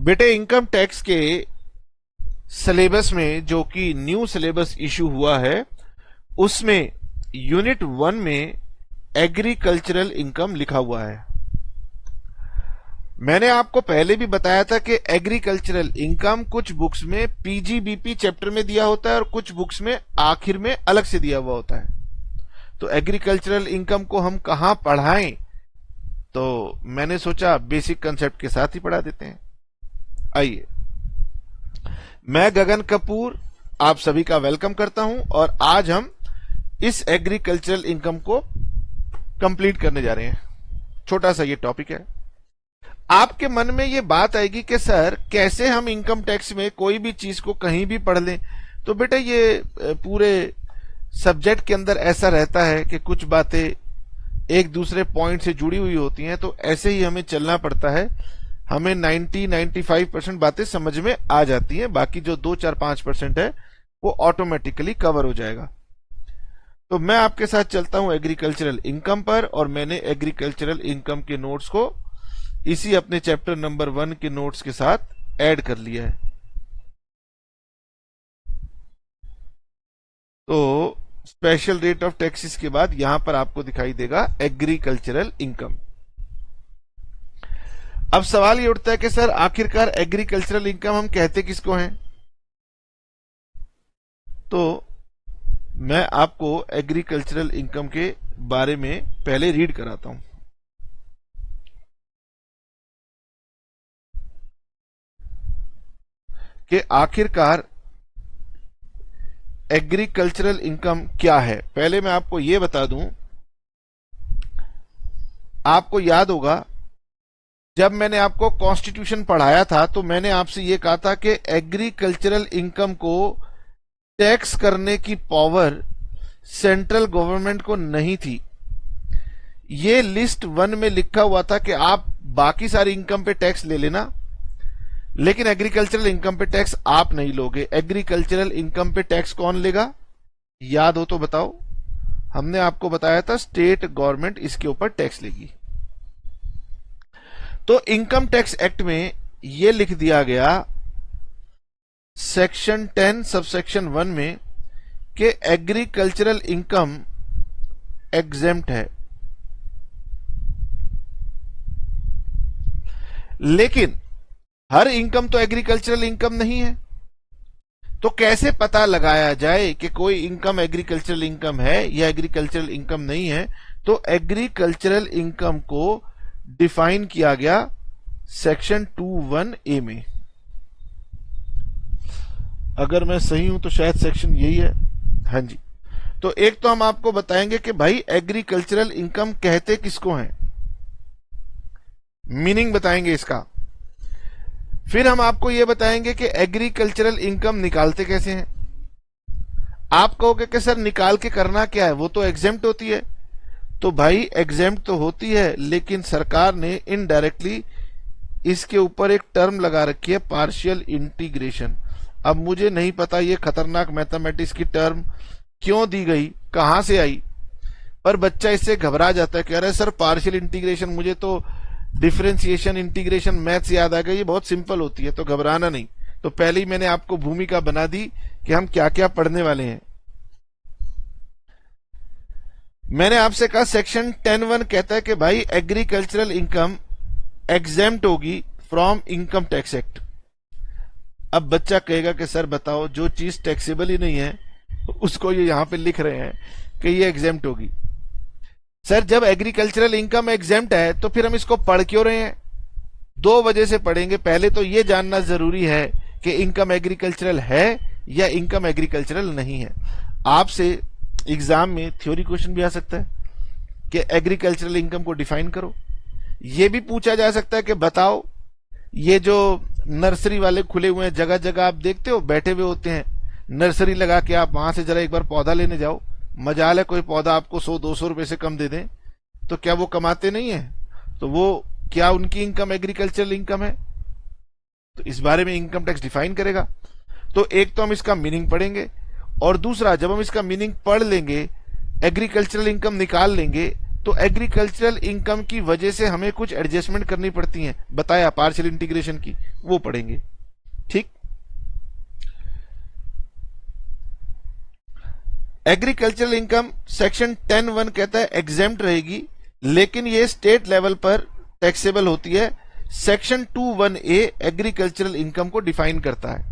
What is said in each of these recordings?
बेटे income tax के syllabus में जो कि न्यू सिलेबस इशू हुआ है उसमें यूनिट 1 में एग्रीकल्चरल इनकम लिखा हुआ है। मैंने आपको पहले भी बताया था कि एग्रीकल्चरल इनकम कुछ बुक्स में पीजीबीपी चैप्टर में दिया होता है और कुछ बुक्स में आखिर में अलग से दिया हुआ होता है। तो एग्रीकल्चरल इनकम को हम कहां पढ़ाएं, तो मैंने सोचा बेसिक कंसेप्ट के साथ ही पढ़ा देते हैं। आइए, मैं गगन कपूर आप सभी का वेलकम करता हूं और आज हम इस एग्रीकल्चरल इनकम को कंप्लीट करने जा रहे हैं। छोटा सा ये टॉपिक है। आपके मन में ये बात आएगी कि सर कैसे हम इनकम टैक्स में कोई भी चीज को कहीं भी पढ़ लें। तो बेटा ये पूरे सब्जेक्ट के अंदर ऐसा रहता है कि कुछ बातें एक दूसरे पॉइंट से जुड़ी हुई होती हैं, तो ऐसे ही हमें चलना पड़ता है। हमें 90-95% बातें समझ में आ जाती हैं, बाकी जो 2-4-5% है वो ऑटोमेटिकली कवर हो जाएगा। तो मैं आपके साथ चलता हूं एग्रीकल्चरल इनकम पर, और मैंने एग्रीकल्चरल इनकम के नोट्स को इसी अपने चैप्टर नंबर 1 के नोट्स के साथ ऐड कर लिया है। तो स्पेशल रेट ऑफ टैक्सेस के बाद यहां पर आपको दिखाई देगा एग्रीकल्चरल इनकम। अब सवाल ये उठता है कि सर आखिरकार एग्रीकल्चरल इनकम हम कहते किसको हैं। तो मैं आपको एग्रीकल्चरल इनकम के बारे में पहले रीड कराता हूं। कि आखिरकार एग्रीकल्चरल इनकम क्या है। पहले मैं आपको यह बता दूं, आपको याद होगा जब मैंने आपको कॉन्स्टिट्यूशन पढ़ाया था तो मैंने आपसे यह कहा था कि एग्रीकल्चरल इनकम को टैक्स करने की पावर सेंट्रल गवर्नमेंट को नहीं थी। ये लिस्ट 1 में लिखा हुआ था कि आप बाकी सारी इनकम पे टैक्स ले लेना, लेकिन एग्रीकल्चरल इनकम पे टैक्स आप नहीं लोगे। एग्रीकल्चरल इनकम पे टैक्स कौन लेगा, याद हो तो बताओ। हमने आपको बताया था स्टेट गवर्नमेंट इसके ऊपर टैक्स लेगी। तो इनकम टैक्स एक्ट में यह लिख दिया गया सेक्शन 10 सबसेक्शन 1 में कि एग्रीकल्चरल इनकम एग्जेम्प्ट है। लेकिन हर इनकम तो एग्रीकल्चरल इनकम नहीं है। तो कैसे पता लगाया जाए कि कोई इनकम एग्रीकल्चरल इनकम है या एग्रीकल्चरल इनकम नहीं है। तो एग्रीकल्चरल इनकम को डिफाइन किया गया सेक्शन 21A में। अगर मैं सही हूं तो शायद सेक्शन यही है। हाँ जी। तो एक तो हम आपको बताएंगे कि भाई एग्रीकल्चरल इनकम कहते किसको हैं, मीनिंग बताएंगे इसका। फिर हम आपको यह बताएंगे कि एग्रीकल्चरल इनकम निकालते कैसे हैं। आप कहोगे कि सर निकाल के करना क्या है, वो तो एग्जेम्प्ट होती है। तो भाई एग्जेम्प्ट तो होती है, लेकिन सरकार ने इनडायरेक्टली इसके ऊपर एक टर्म लगा रखी है, पार्शियल इंटीग्रेशन। अब मुझे नहीं पता ये खतरनाक मैथमेटिक्स की टर्म क्यों दी गई, कहां से आई, पर बच्चा इससे घबरा जाता है। कह रहे सर पार्शियल इंटीग्रेशन, मुझे तो डिफरेंशिएशन इंटीग्रेशन मैथ्स याद आ गई, ये बहुत सिंपल होती है, तो घबराना नहीं। तो पहले ही मैंने आपको भूमिका बना दी कि हम क्या क्या पढ़ने वाले हैं। मैंने आपसे कहा सेक्शन 10(1) कहता है कि भाई एग्रीकल्चरल इनकम एग्जेम्प्ट होगी फ्रॉम इनकम टैक्स एक्ट। अब बच्चा कहेगा कि सर बताओ, जो चीज टैक्सेबल ही नहीं है उसको ये यहां पे लिख रहे हैं कि ये एग्जेम्प्ट होगी। सर जब एग्रीकल्चरल इनकम एग्जेम्प्ट है तो फिर हम इसको पढ़ क्यों रहे हैं। 2 वजह से पढ़ेंगे। पहले तो ये जानना जरूरी है कि इनकम एग्रीकल्चरल है या इनकम एग्रीकल्चरल नहीं है। आपसे एग्जाम में थ्योरी क्वेश्चन भी आ सकता है कि एग्रीकल्चरल इनकम को डिफाइन करो। यह भी पूछा जा सकता है कि बताओ, ये जो नर्सरी वाले खुले हुए हैं, जगह जगह आप देखते हो बैठे हुए होते हैं, नर्सरी लगा के आप वहां से जरा एक बार पौधा लेने जाओ। मजाल है कोई पौधा आपको 100-200 रुपए से कम दे दें, तो क्या वो कमाते नहीं है? तो वो क्या उनकी इनकम एग्रीकल्चरल इनकम है? तो इस बारे में इनकम टैक्स डिफाइन करेगा। तो एक तो हम इसका मीनिंग पढ़ेंगे, और दूसरा जब हम इसका मीनिंग पढ़ लेंगे, एग्रीकल्चरल इनकम निकाल लेंगे, तो एग्रीकल्चरल इनकम की वजह से हमें कुछ एडजस्टमेंट करनी पड़ती हैं, बताया पार्शियल इंटीग्रेशन की, वो पढ़ेंगे। ठीक। एग्रीकल्चरल इनकम सेक्शन 10(1) कहता है एग्जेम्प्ट रहेगी, लेकिन ये स्टेट लेवल पर टैक्सेबल होती है। सेक्शन 2(1)(a) एग्रीकल्चरल इनकम को डिफाइन करता है।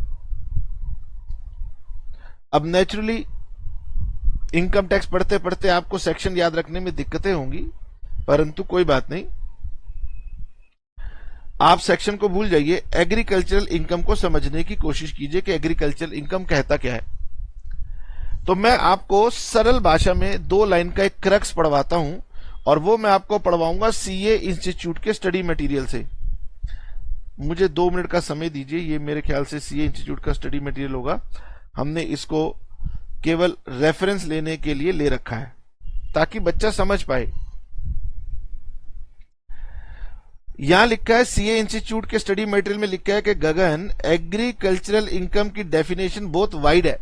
अब नेचुरली इनकम टैक्स पढ़ते पढ़ते आपको सेक्शन याद रखने में दिक्कतें होंगी, परंतु कोई बात नहीं, आप सेक्शन को भूल जाइए, एग्रीकल्चरल इनकम को समझने की कोशिश कीजिए कि एग्रीकल्चरल इनकम कहता क्या है। तो मैं आपको सरल भाषा में 2 लाइन का एक क्रक्स पढ़वाता हूं, और वो मैं आपको पढ़वाऊंगा सीए इंस्टीट्यूट के स्टडी मटेरियल से। मुझे 2 मिनट का समय दीजिए, ये मेरे ख्याल से सीए इंस्टीट्यूट का स्टडी मटेरियल होगा। हमने इसको केवल रेफरेंस लेने के लिए ले रखा है ताकि बच्चा समझ पाए। यहां लिखा है सीए इंस्टीट्यूट के स्टडी मटेरियल में लिखा है कि गगन, एग्रीकल्चरल इनकम की डेफिनेशन बहुत वाइड है,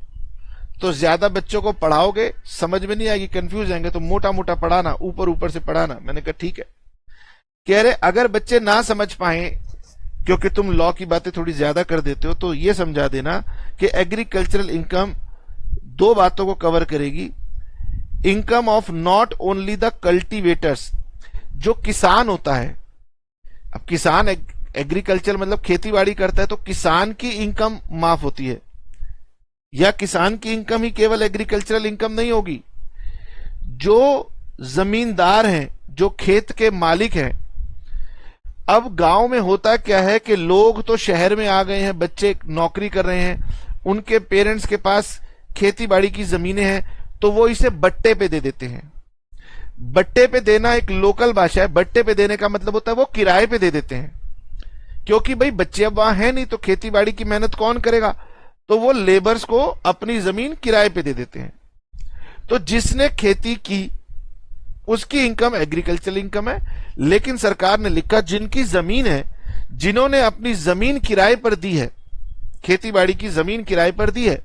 तो ज्यादा बच्चों को पढ़ाओगे समझ में नहीं आएगी, कंफ्यूज आएंगे, तो मोटा मोटा पढ़ाना, ऊपर ऊपर से पढ़ाना। मैंने कहा ठीक है। कह रहे अगर बच्चे ना समझ पाए क्योंकि तुम लॉ की बातें थोड़ी ज्यादा कर देते हो, तो ये समझा देना कि एग्रीकल्चरल इनकम 2 बातों को कवर करेगी। Income of not only the cultivators, जो किसान होता है, अब किसान एग्रीकल्चर मतलब खेती करता है, तो किसान की इनकम माफ होती है, या किसान की इनकम ही केवल एग्रीकल्चरल इनकम नहीं होगी। जो जमींदार हैं, जो खेत के मालिक हैं, अब गांव में होता क्या है कि लोग तो शहर में आ गए हैं, बच्चे नौकरी कर रहे हैं, उनके पेरेंट्स के पास खेती बाड़ी की जमीनें हैं, तो वो इसे बट्टे पे दे देते हैं। बट्टे पे देना एक लोकल भाषा है, बट्टे पे देने का मतलब होता है वो किराए पे दे देते हैं, क्योंकि भाई बच्चे अब वहां है नहीं, तो खेती बाड़ी की मेहनत कौन करेगा, तो वो लेबर्स को अपनी जमीन किराए पे दे देते हैं। तो जिसने खेती की उसकी इनकम एग्रीकल्चरल इनकम है, लेकिन सरकार ने लिखा जिनकी जमीन है, जिन्होंने अपनी जमीन किराए पर दी है, खेती बाड़ी की जमीन किराए पर दी है,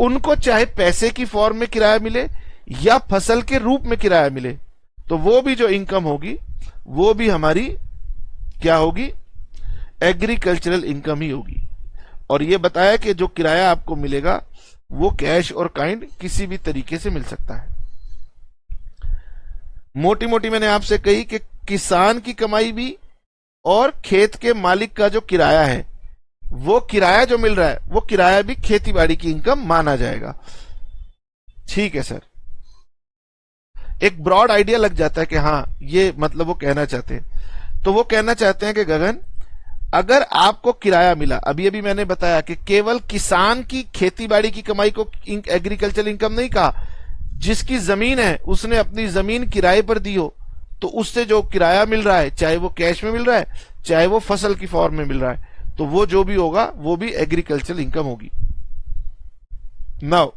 उनको चाहे पैसे की फॉर्म में किराया मिले या फसल के रूप में किराया मिले, तो वो भी जो इनकम होगी वो भी हमारी क्या होगी, एग्रीकल्चरल इनकम ही होगी। और ये बताया कि जो किराया आपको मिलेगा वो कैश और काइंड किसी भी तरीके से मिल सकता है। मोटी मोटी मैंने आपसे कही कि किसान की कमाई भी और खेत के मालिक का जो किराया है, वो किराया जो मिल रहा है वो किराया भी खेतीबाड़ी की इनकम माना जाएगा। ठीक है सर, एक ब्रॉड आइडिया लग जाता है कि हाँ ये मतलब वो कहना चाहते हैं। तो वो कहना चाहते हैं कि गगन, अगर आपको किराया मिला, अभी अभी मैंने बताया कि केवल किसान की खेतीबाड़ी की कमाई को एग्रीकल्चरल इनकम नहीं कहा, जिसकी जमीन है उसने अपनी जमीन किराए पर दी हो, तो उससे जो किराया मिल रहा है, चाहे वो कैश में मिल रहा है चाहे वो फसल की फॉर्म में मिल रहा है, तो वो जो भी होगा वो भी एग्रीकल्चरल इनकम होगी। नाउ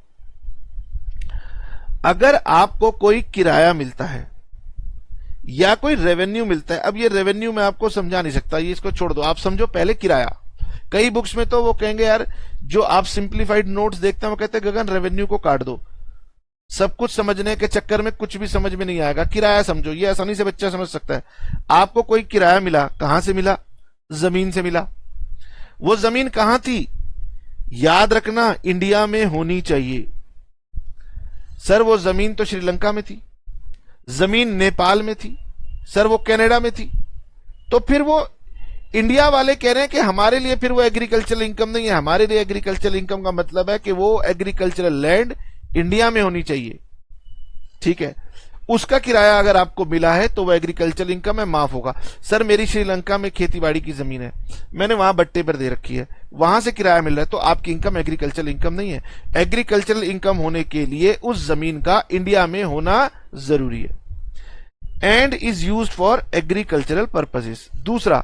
अगर आपको कोई किराया मिलता है या कोई रेवेन्यू मिलता है, अब ये रेवेन्यू मैं आपको समझा नहीं सकता, ये इसको छोड़ दो, आप समझो पहले किराया। कई बुक्स में तो वो कहेंगे यार, जो आप सिंप्लीफाइड नोट्स देखते हैं वो कहते हैं गगन रेवेन्यू को काट दो, सब कुछ समझने के चक्कर में कुछ भी समझ में नहीं आएगा, किराया समझो, ये आसानी से बच्चा समझ सकता है। आपको कोई किराया मिला, कहां से मिला, जमीन से मिला। वो जमीन कहां थी, याद रखना इंडिया में होनी चाहिए। सर वो जमीन तो श्रीलंका में थी, जमीन नेपाल में थी, सर वो कनाडा में थी, तो फिर वो इंडिया वाले कह रहे हैं कि हमारे लिए फिर वो एग्रीकल्चरल इनकम नहीं है। हमारे लिए एग्रीकल्चरल इनकम का मतलब है कि वो एग्रीकल्चरल लैंड इंडिया में होनी चाहिए, ठीक है। उसका किराया अगर आपको मिला है तो वो एग्रीकल्चरल इनकम है, माफ होगा। सर मेरी श्रीलंका में खेतीबाड़ी की जमीन है, मैंने वहां बट्टे पर दे रखी है, वहां से किराया मिल रहा है, तो आपकी इनकम एग्रीकल्चरल इनकम नहीं है। एग्रीकल्चरल इनकम होने के लिए उस जमीन का इंडिया में होना जरूरी है, and is used for agricultural purposes. दूसरा,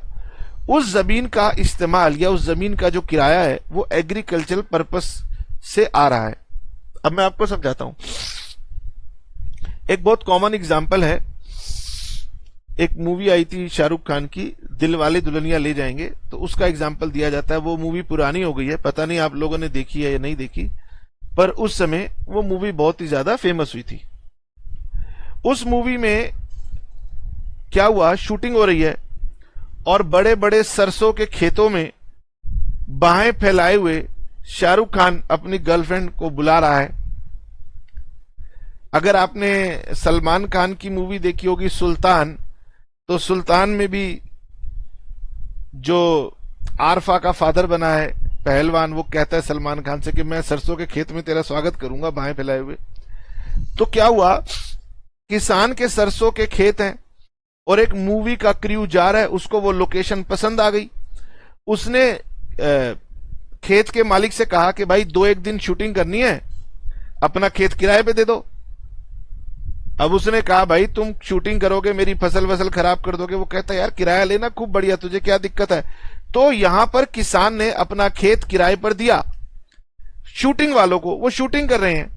उस जमीन का इस्तेमाल या उस जमीन का जो किराया है वो एग्रीकल्चरल पर्पस से आ रहा है। अब मैं आपको समझाता हूं, एक बहुत कॉमन एग्जांपल है, एक मूवी आई थी शाहरुख खान की, दिल वाले दुल्हनिया ले जाएंगे, तो उसका एग्जांपल दिया जाता है। वो मूवी पुरानी हो गई है, पता नहीं आप लोगों ने देखी है या नहीं देखी, पर उस समय वो मूवी बहुत ही ज्यादा फेमस हुई थी। उस मूवी में क्या हुआ, शूटिंग हो रही है और बड़े बड़े सरसों के खेतों में बाहें फैलाए हुए शाहरुख खान अपनी गर्लफ्रेंड को बुला रहा है। अगर आपने सलमान खान की मूवी देखी होगी सुल्तान, तो सुल्तान में भी जो आरफा का फादर बना है पहलवान, वो कहता है सलमान खान से कि मैं सरसों के खेत में तेरा स्वागत करूंगा बाहें फैलाए हुए। तो क्या हुआ, किसान के सरसों के खेत हैं और एक मूवी का क्रू जा रहा है, उसको वो लोकेशन पसंद आ गई। उसने खेत के मालिक से कहा कि भाई 2-1 दिन शूटिंग करनी है, अपना खेत किराए पे दे दो। अब उसने कहा भाई तुम शूटिंग करोगे, मेरी फसल वसल खराब कर दोगे। वो कहता है यार किराया लेना, खूब बढ़िया, तुझे क्या दिक्कत है। तो यहां पर किसान ने अपना खेत किराए पर दिया शूटिंग वालों को, वो शूटिंग कर रहे हैं।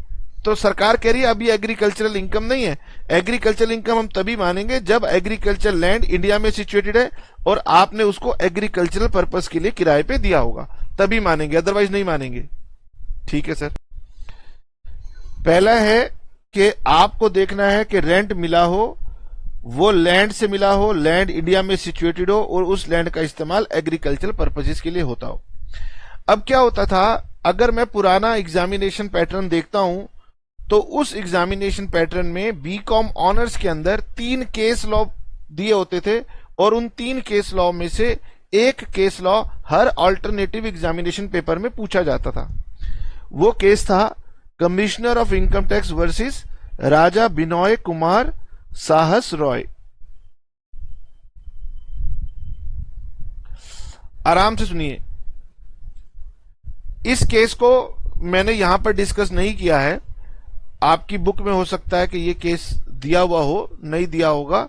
तो सरकार कह रही है अभी एग्रीकल्चरल इनकम नहीं है। एग्रीकल्चरल इनकम हम तभी मानेंगे जब एग्रीकल्चर लैंड इंडिया में सिचुएटेड है और आपने उसको एग्रीकल्चरल पर्पस के लिए किराए पे दिया होगा, तभी मानेंगे, अदरवाइज नहीं मानेंगे। ठीक है सर। पहला है कि आपको देखना है कि रेंट मिला हो, वो लैंड से मिला हो, लैंड इंडिया में सिचुएटेड हो और उस लैंड का इस्तेमाल एग्रीकल्चरल पर्पसेस के लिए होता हो। अब क्या होता था, अगर मैं पुराना एग्जामिनेशन पैटर्न देखता हूं तो उस एग्जामिनेशन पैटर्न में बीकॉम ऑनर्स के अंदर 3 केस लॉ दिए होते थे और उन 3 केस लॉ में से एक केस लॉ हर अल्टरनेटिव एग्जामिनेशन पेपर में पूछा जाता था। वो केस था commissioner of income tax versus Raja Binoy Kumar Sahas Roy. आराम से सुनिए, इस केस को मैंने यहां पर डिस्कस नहीं किया है, आपकी बुक में हो सकता है कि ये केस दिया हुआ हो, नहीं दिया होगा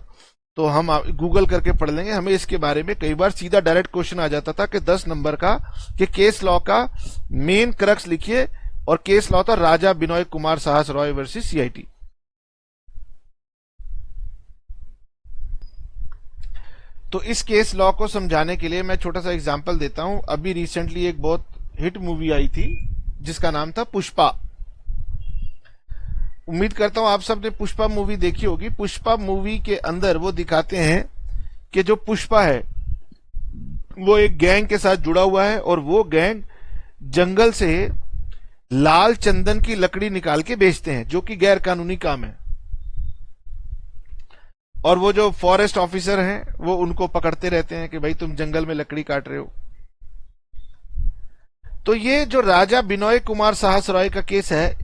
तो हम गूगल करके पढ़ लेंगे। हमें इसके बारे में कई बार सीधा डायरेक्ट क्वेश्चन आ जाता था कि 10 नंबर का कि केस लॉ का मेन क्रक्स लिखिए, और केस लॉ था राजा बिनोय कुमार साहस रॉय वर्सेस सीआईटी। तो इस केस लॉ को समझाने के लिए मैं छोटा सा एग्जांपल देता हूं। अभी रिसेंटली एक बहुत हिट मूवी आई थी जिसका नाम था पुष्पा। उम्मीद करता हूं आप सबने पुष्पा मूवी देखी होगी। पुष्पा मूवी के अंदर वो दिखाते हैं कि जो पुष्पा है वो एक गैंग के साथ जुड़ा हुआ है और वो गैंग जंगल से लाल चंदन की लकड़ी निकाल के बेचते हैं, जो कि गैर कानूनी काम है। और वो जो फॉरेस्ट ऑफिसर हैं वो उनको पकड़ते रहते हैं कि भाई तुम जंगल में लकड़ी काट रहे हो। तो ये जो राजा बिनोय कुमार साहस रॉय का केस है,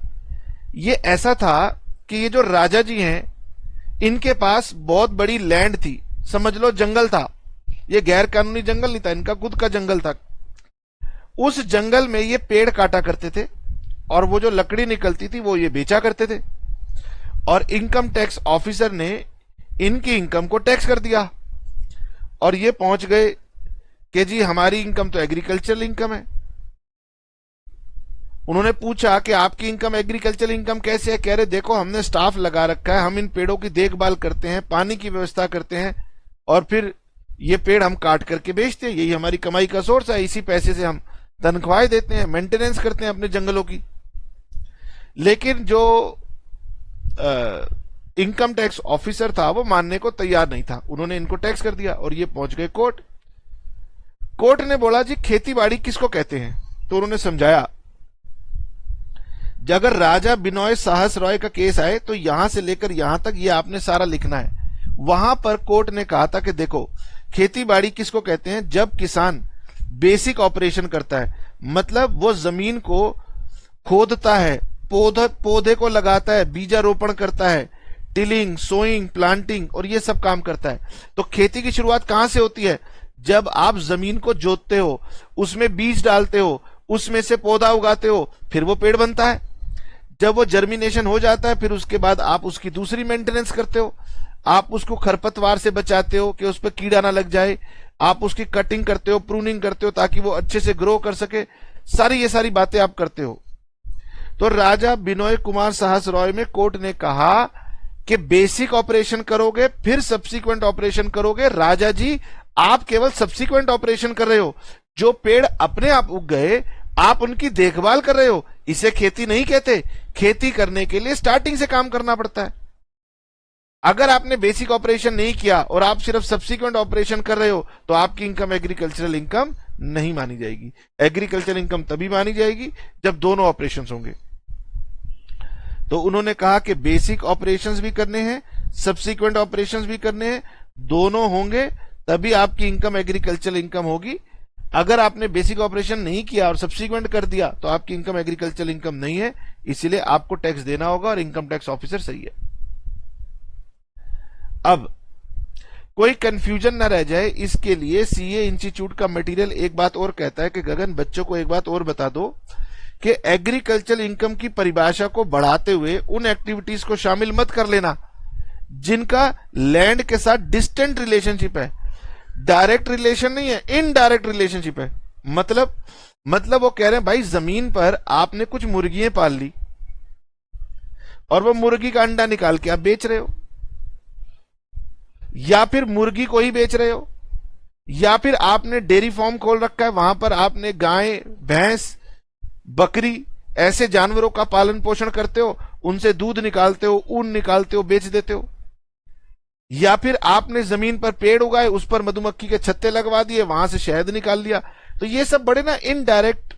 ये ऐसा था कि ये जो राजा जी हैं इनके पास बहुत बड़ी लैंड थी, समझ लो जंगल था। ये गैर कानूनी जंगल नहीं था, इनका खुद का जंगल था। उस जंगल में ये पेड़ काटा करते थे और वो जो लकड़ी निकलती थी वो ये बेचा करते थे। और इनकम टैक्स ऑफिसर ने इनकी इनकम को टैक्स कर दिया और ये पहुंच गए कि जी हमारी इनकम तो एग्रीकल्चरल इनकम है। उन्होंने पूछा कि आपकी इनकम एग्रीकल्चरल इनकम कैसे है? कह रहे देखो हमने स्टाफ लगा रखा है, हम इन पेड़ों की देखभाल करते हैं, पानी की व्यवस्था करते हैं और फिर ये पेड़ हम काट करके बेचते हैं, यही हमारी कमाई का सोर्स है। इसी पैसे से हम तनख्वाहें देते हैं, मेंटेनेंस करते हैं अपने जंगलों की। लेकिन जो इनकम टैक्स ऑफिसर था वो मानने को तैयार नहीं था। उन्होंने इनको टैक्स कर दिया और ये पहुंच गए कोर्ट। कोर्ट ने बोला जी खेती बाड़ी किसको कहते हैं? तो उन्होंने समझाया अगर राजा बिनोय साहस रॉय का केस आए तो यहां से लेकर यहां तक ये आपने सारा लिखना है। वहां पर कोर्ट ने कहा था कि देखो खेती बाड़ी किसको कहते हैं? जब किसान बेसिक ऑपरेशन करता है, मतलब वो जमीन को खोदता है, पौधे को लगाता है, बीजारोपण करता है, टिलिंग, सोइंग, प्लांटिंग और ये सब काम करता है। तो खेती की शुरुआत कहां से होती है? जब आप जमीन को जोतते हो, उसमें बीज डालते हो, उसमें से पौधा उगाते हो, फिर वो पेड़ बनता है। जब वो जर्मिनेशन हो जाता है फिर उसके बाद आप उसकी दूसरी मेंटेनेंस करते हो, आप उसको खरपतवार से बचाते हो कि उस पर कीड़ा ना लग जाए, आप उसकी कटिंग करते हो, प्रूनिंग करते हो ताकि वो अच्छे से ग्रो कर सके। ये सारी बातें आप करते हो। तो राजा बिनोय कुमार साहस रॉय में कोर्ट ने कहा कि बेसिक ऑपरेशन करोगे फिर सब्सिक्वेंट ऑपरेशन करोगे। राजा जी आप केवल सब्सिक्वेंट ऑपरेशन कर रहे हो, जो पेड़ अपने आप उग गए आप उनकी देखभाल कर रहे हो, इसे खेती नहीं कहते। खेती करने के लिए स्टार्टिंग से काम करना पड़ता है। अगर आपने बेसिक ऑपरेशन नहीं किया और आप सिर्फ सब्सिक्वेंट ऑपरेशन कर रहे हो तो आपकी इनकम एग्रीकल्चरल इनकम नहीं मानी जाएगी। एग्रीकल्चरल इनकम तभी मानी जाएगी जब दोनों ऑपरेशंस होंगे। तो उन्होंने कहा कि बेसिक ऑपरेशंस भी करने हैं, सब्सिक्वेंट ऑपरेशंस भी करने हैं, दोनों होंगे तभी आपकी इनकम एग्रीकल्चरल इनकम होगी। अगर आपने बेसिक ऑपरेशन नहीं किया और सब्सिक्वेंट कर दिया तो आपकी इनकम एग्रीकल्चरल इनकम नहीं है, इसीलिए आपको टैक्स देना होगा और इनकम टैक्स ऑफिसर सही है। अब कोई कंफ्यूजन ना रह जाए, इसके लिए सीए इंस्टीट्यूट का मटेरियल एक बात और कहता है कि गगन, बच्चों को एक बात और बता दो कि एग्रीकल्चरल इनकम की परिभाषा को बढ़ाते हुए उन एक्टिविटीज को शामिल मत कर लेना जिनका लैंड के साथ डिस्टेंट रिलेशनशिप है। डायरेक्ट रिलेशन नहीं है, इनडायरेक्ट रिलेशनशिप है। मतलब वो कह रहे हैं भाई, जमीन पर आपने कुछ मुर्गियां पाल ली और वो मुर्गी का अंडा निकाल के आप बेच रहे हो, या फिर मुर्गी को ही बेच रहे हो, या फिर आपने डेयरी फार्म खोल रखा है, वहां पर आपने गाय, भैंस, बकरी ऐसे जानवरों का पालन पोषण करते हो, उनसे दूध निकालते हो, ऊन निकालते हो, बेच देते हो। या फिर आपने जमीन पर पेड़ उगाए, उस पर मधुमक्खी के छत्ते लगवा दिए, वहां से शहद निकाल लिया। तो ये सब बड़े ना इनडायरेक्ट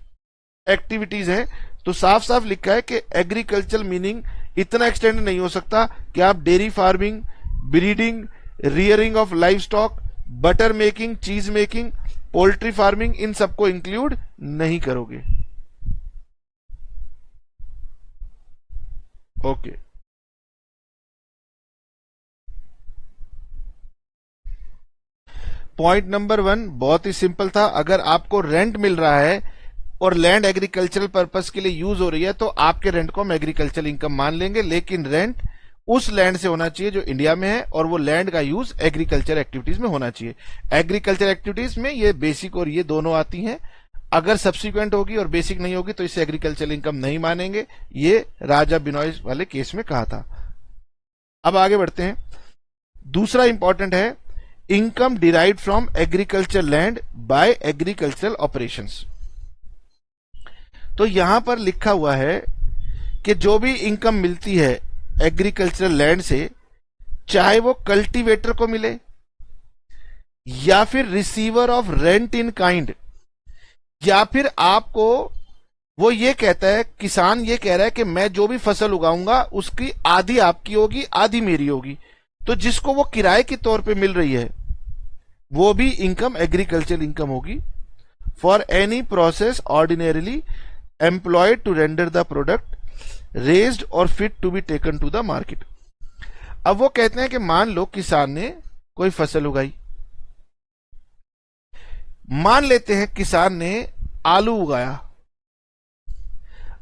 एक्टिविटीज हैं। तो साफ साफ लिखा है कि एग्रीकल्चर मीनिंग इतना एक्सटेंड नहीं हो सकता कि आप dairy farming, breeding, rearing of live stock, butter making, चीज मेकिंग, पोल्ट्री फार्मिंग, इन सबको इंक्लूड नहीं करोगे। ओके। पॉइंट नंबर 1 बहुत ही सिंपल था। अगर आपको रेंट मिल रहा है और लैंड एग्रीकल्चरल पर्पस के लिए यूज हो रही है तो आपके रेंट को हम एग्रीकल्चरल इनकम मान लेंगे, लेकिन रेंट उस लैंड से होना चाहिए जो इंडिया में है और वो लैंड का यूज एग्रीकल्चर एक्टिविटीज में होना चाहिए। एग्रीकल्चर एक्टिविटीज में ये बेसिक और ये दोनों आती हैं। अगर सब्सिक्वेंट होगी और बेसिक नहीं होगी तो इसे एग्रीकल्चरल इनकम नहीं मानेंगे। ये राजा बिनॉय वाले केस में कहा था। अब आगे बढ़ते हैं। दूसरा इंपॉर्टेंट है income derived from agriculture land by agricultural operations. तो यहां पर लिखा हुआ है कि जो भी इनकम मिलती है एग्रीकल्चरल लैंड से, चाहे वो कल्टीवेटर को मिले या फिर receiver of rent in kind, या फिर आपको वो ये कहता है, किसान ये कह रहा है कि मैं जो भी फसल उगाऊंगा उसकी आधी आपकी होगी, आधी मेरी होगी, तो जिसको वो किराए के तौर पे मिल रही है वो भी इनकम एग्रीकल्चर इनकम होगी। For any process ordinarily employed to render the product raised और fit to be taken to the market. अब वो कहते हैं कि मान लो किसान ने कोई फसल उगाई, मान लेते हैं किसान ने आलू उगाया।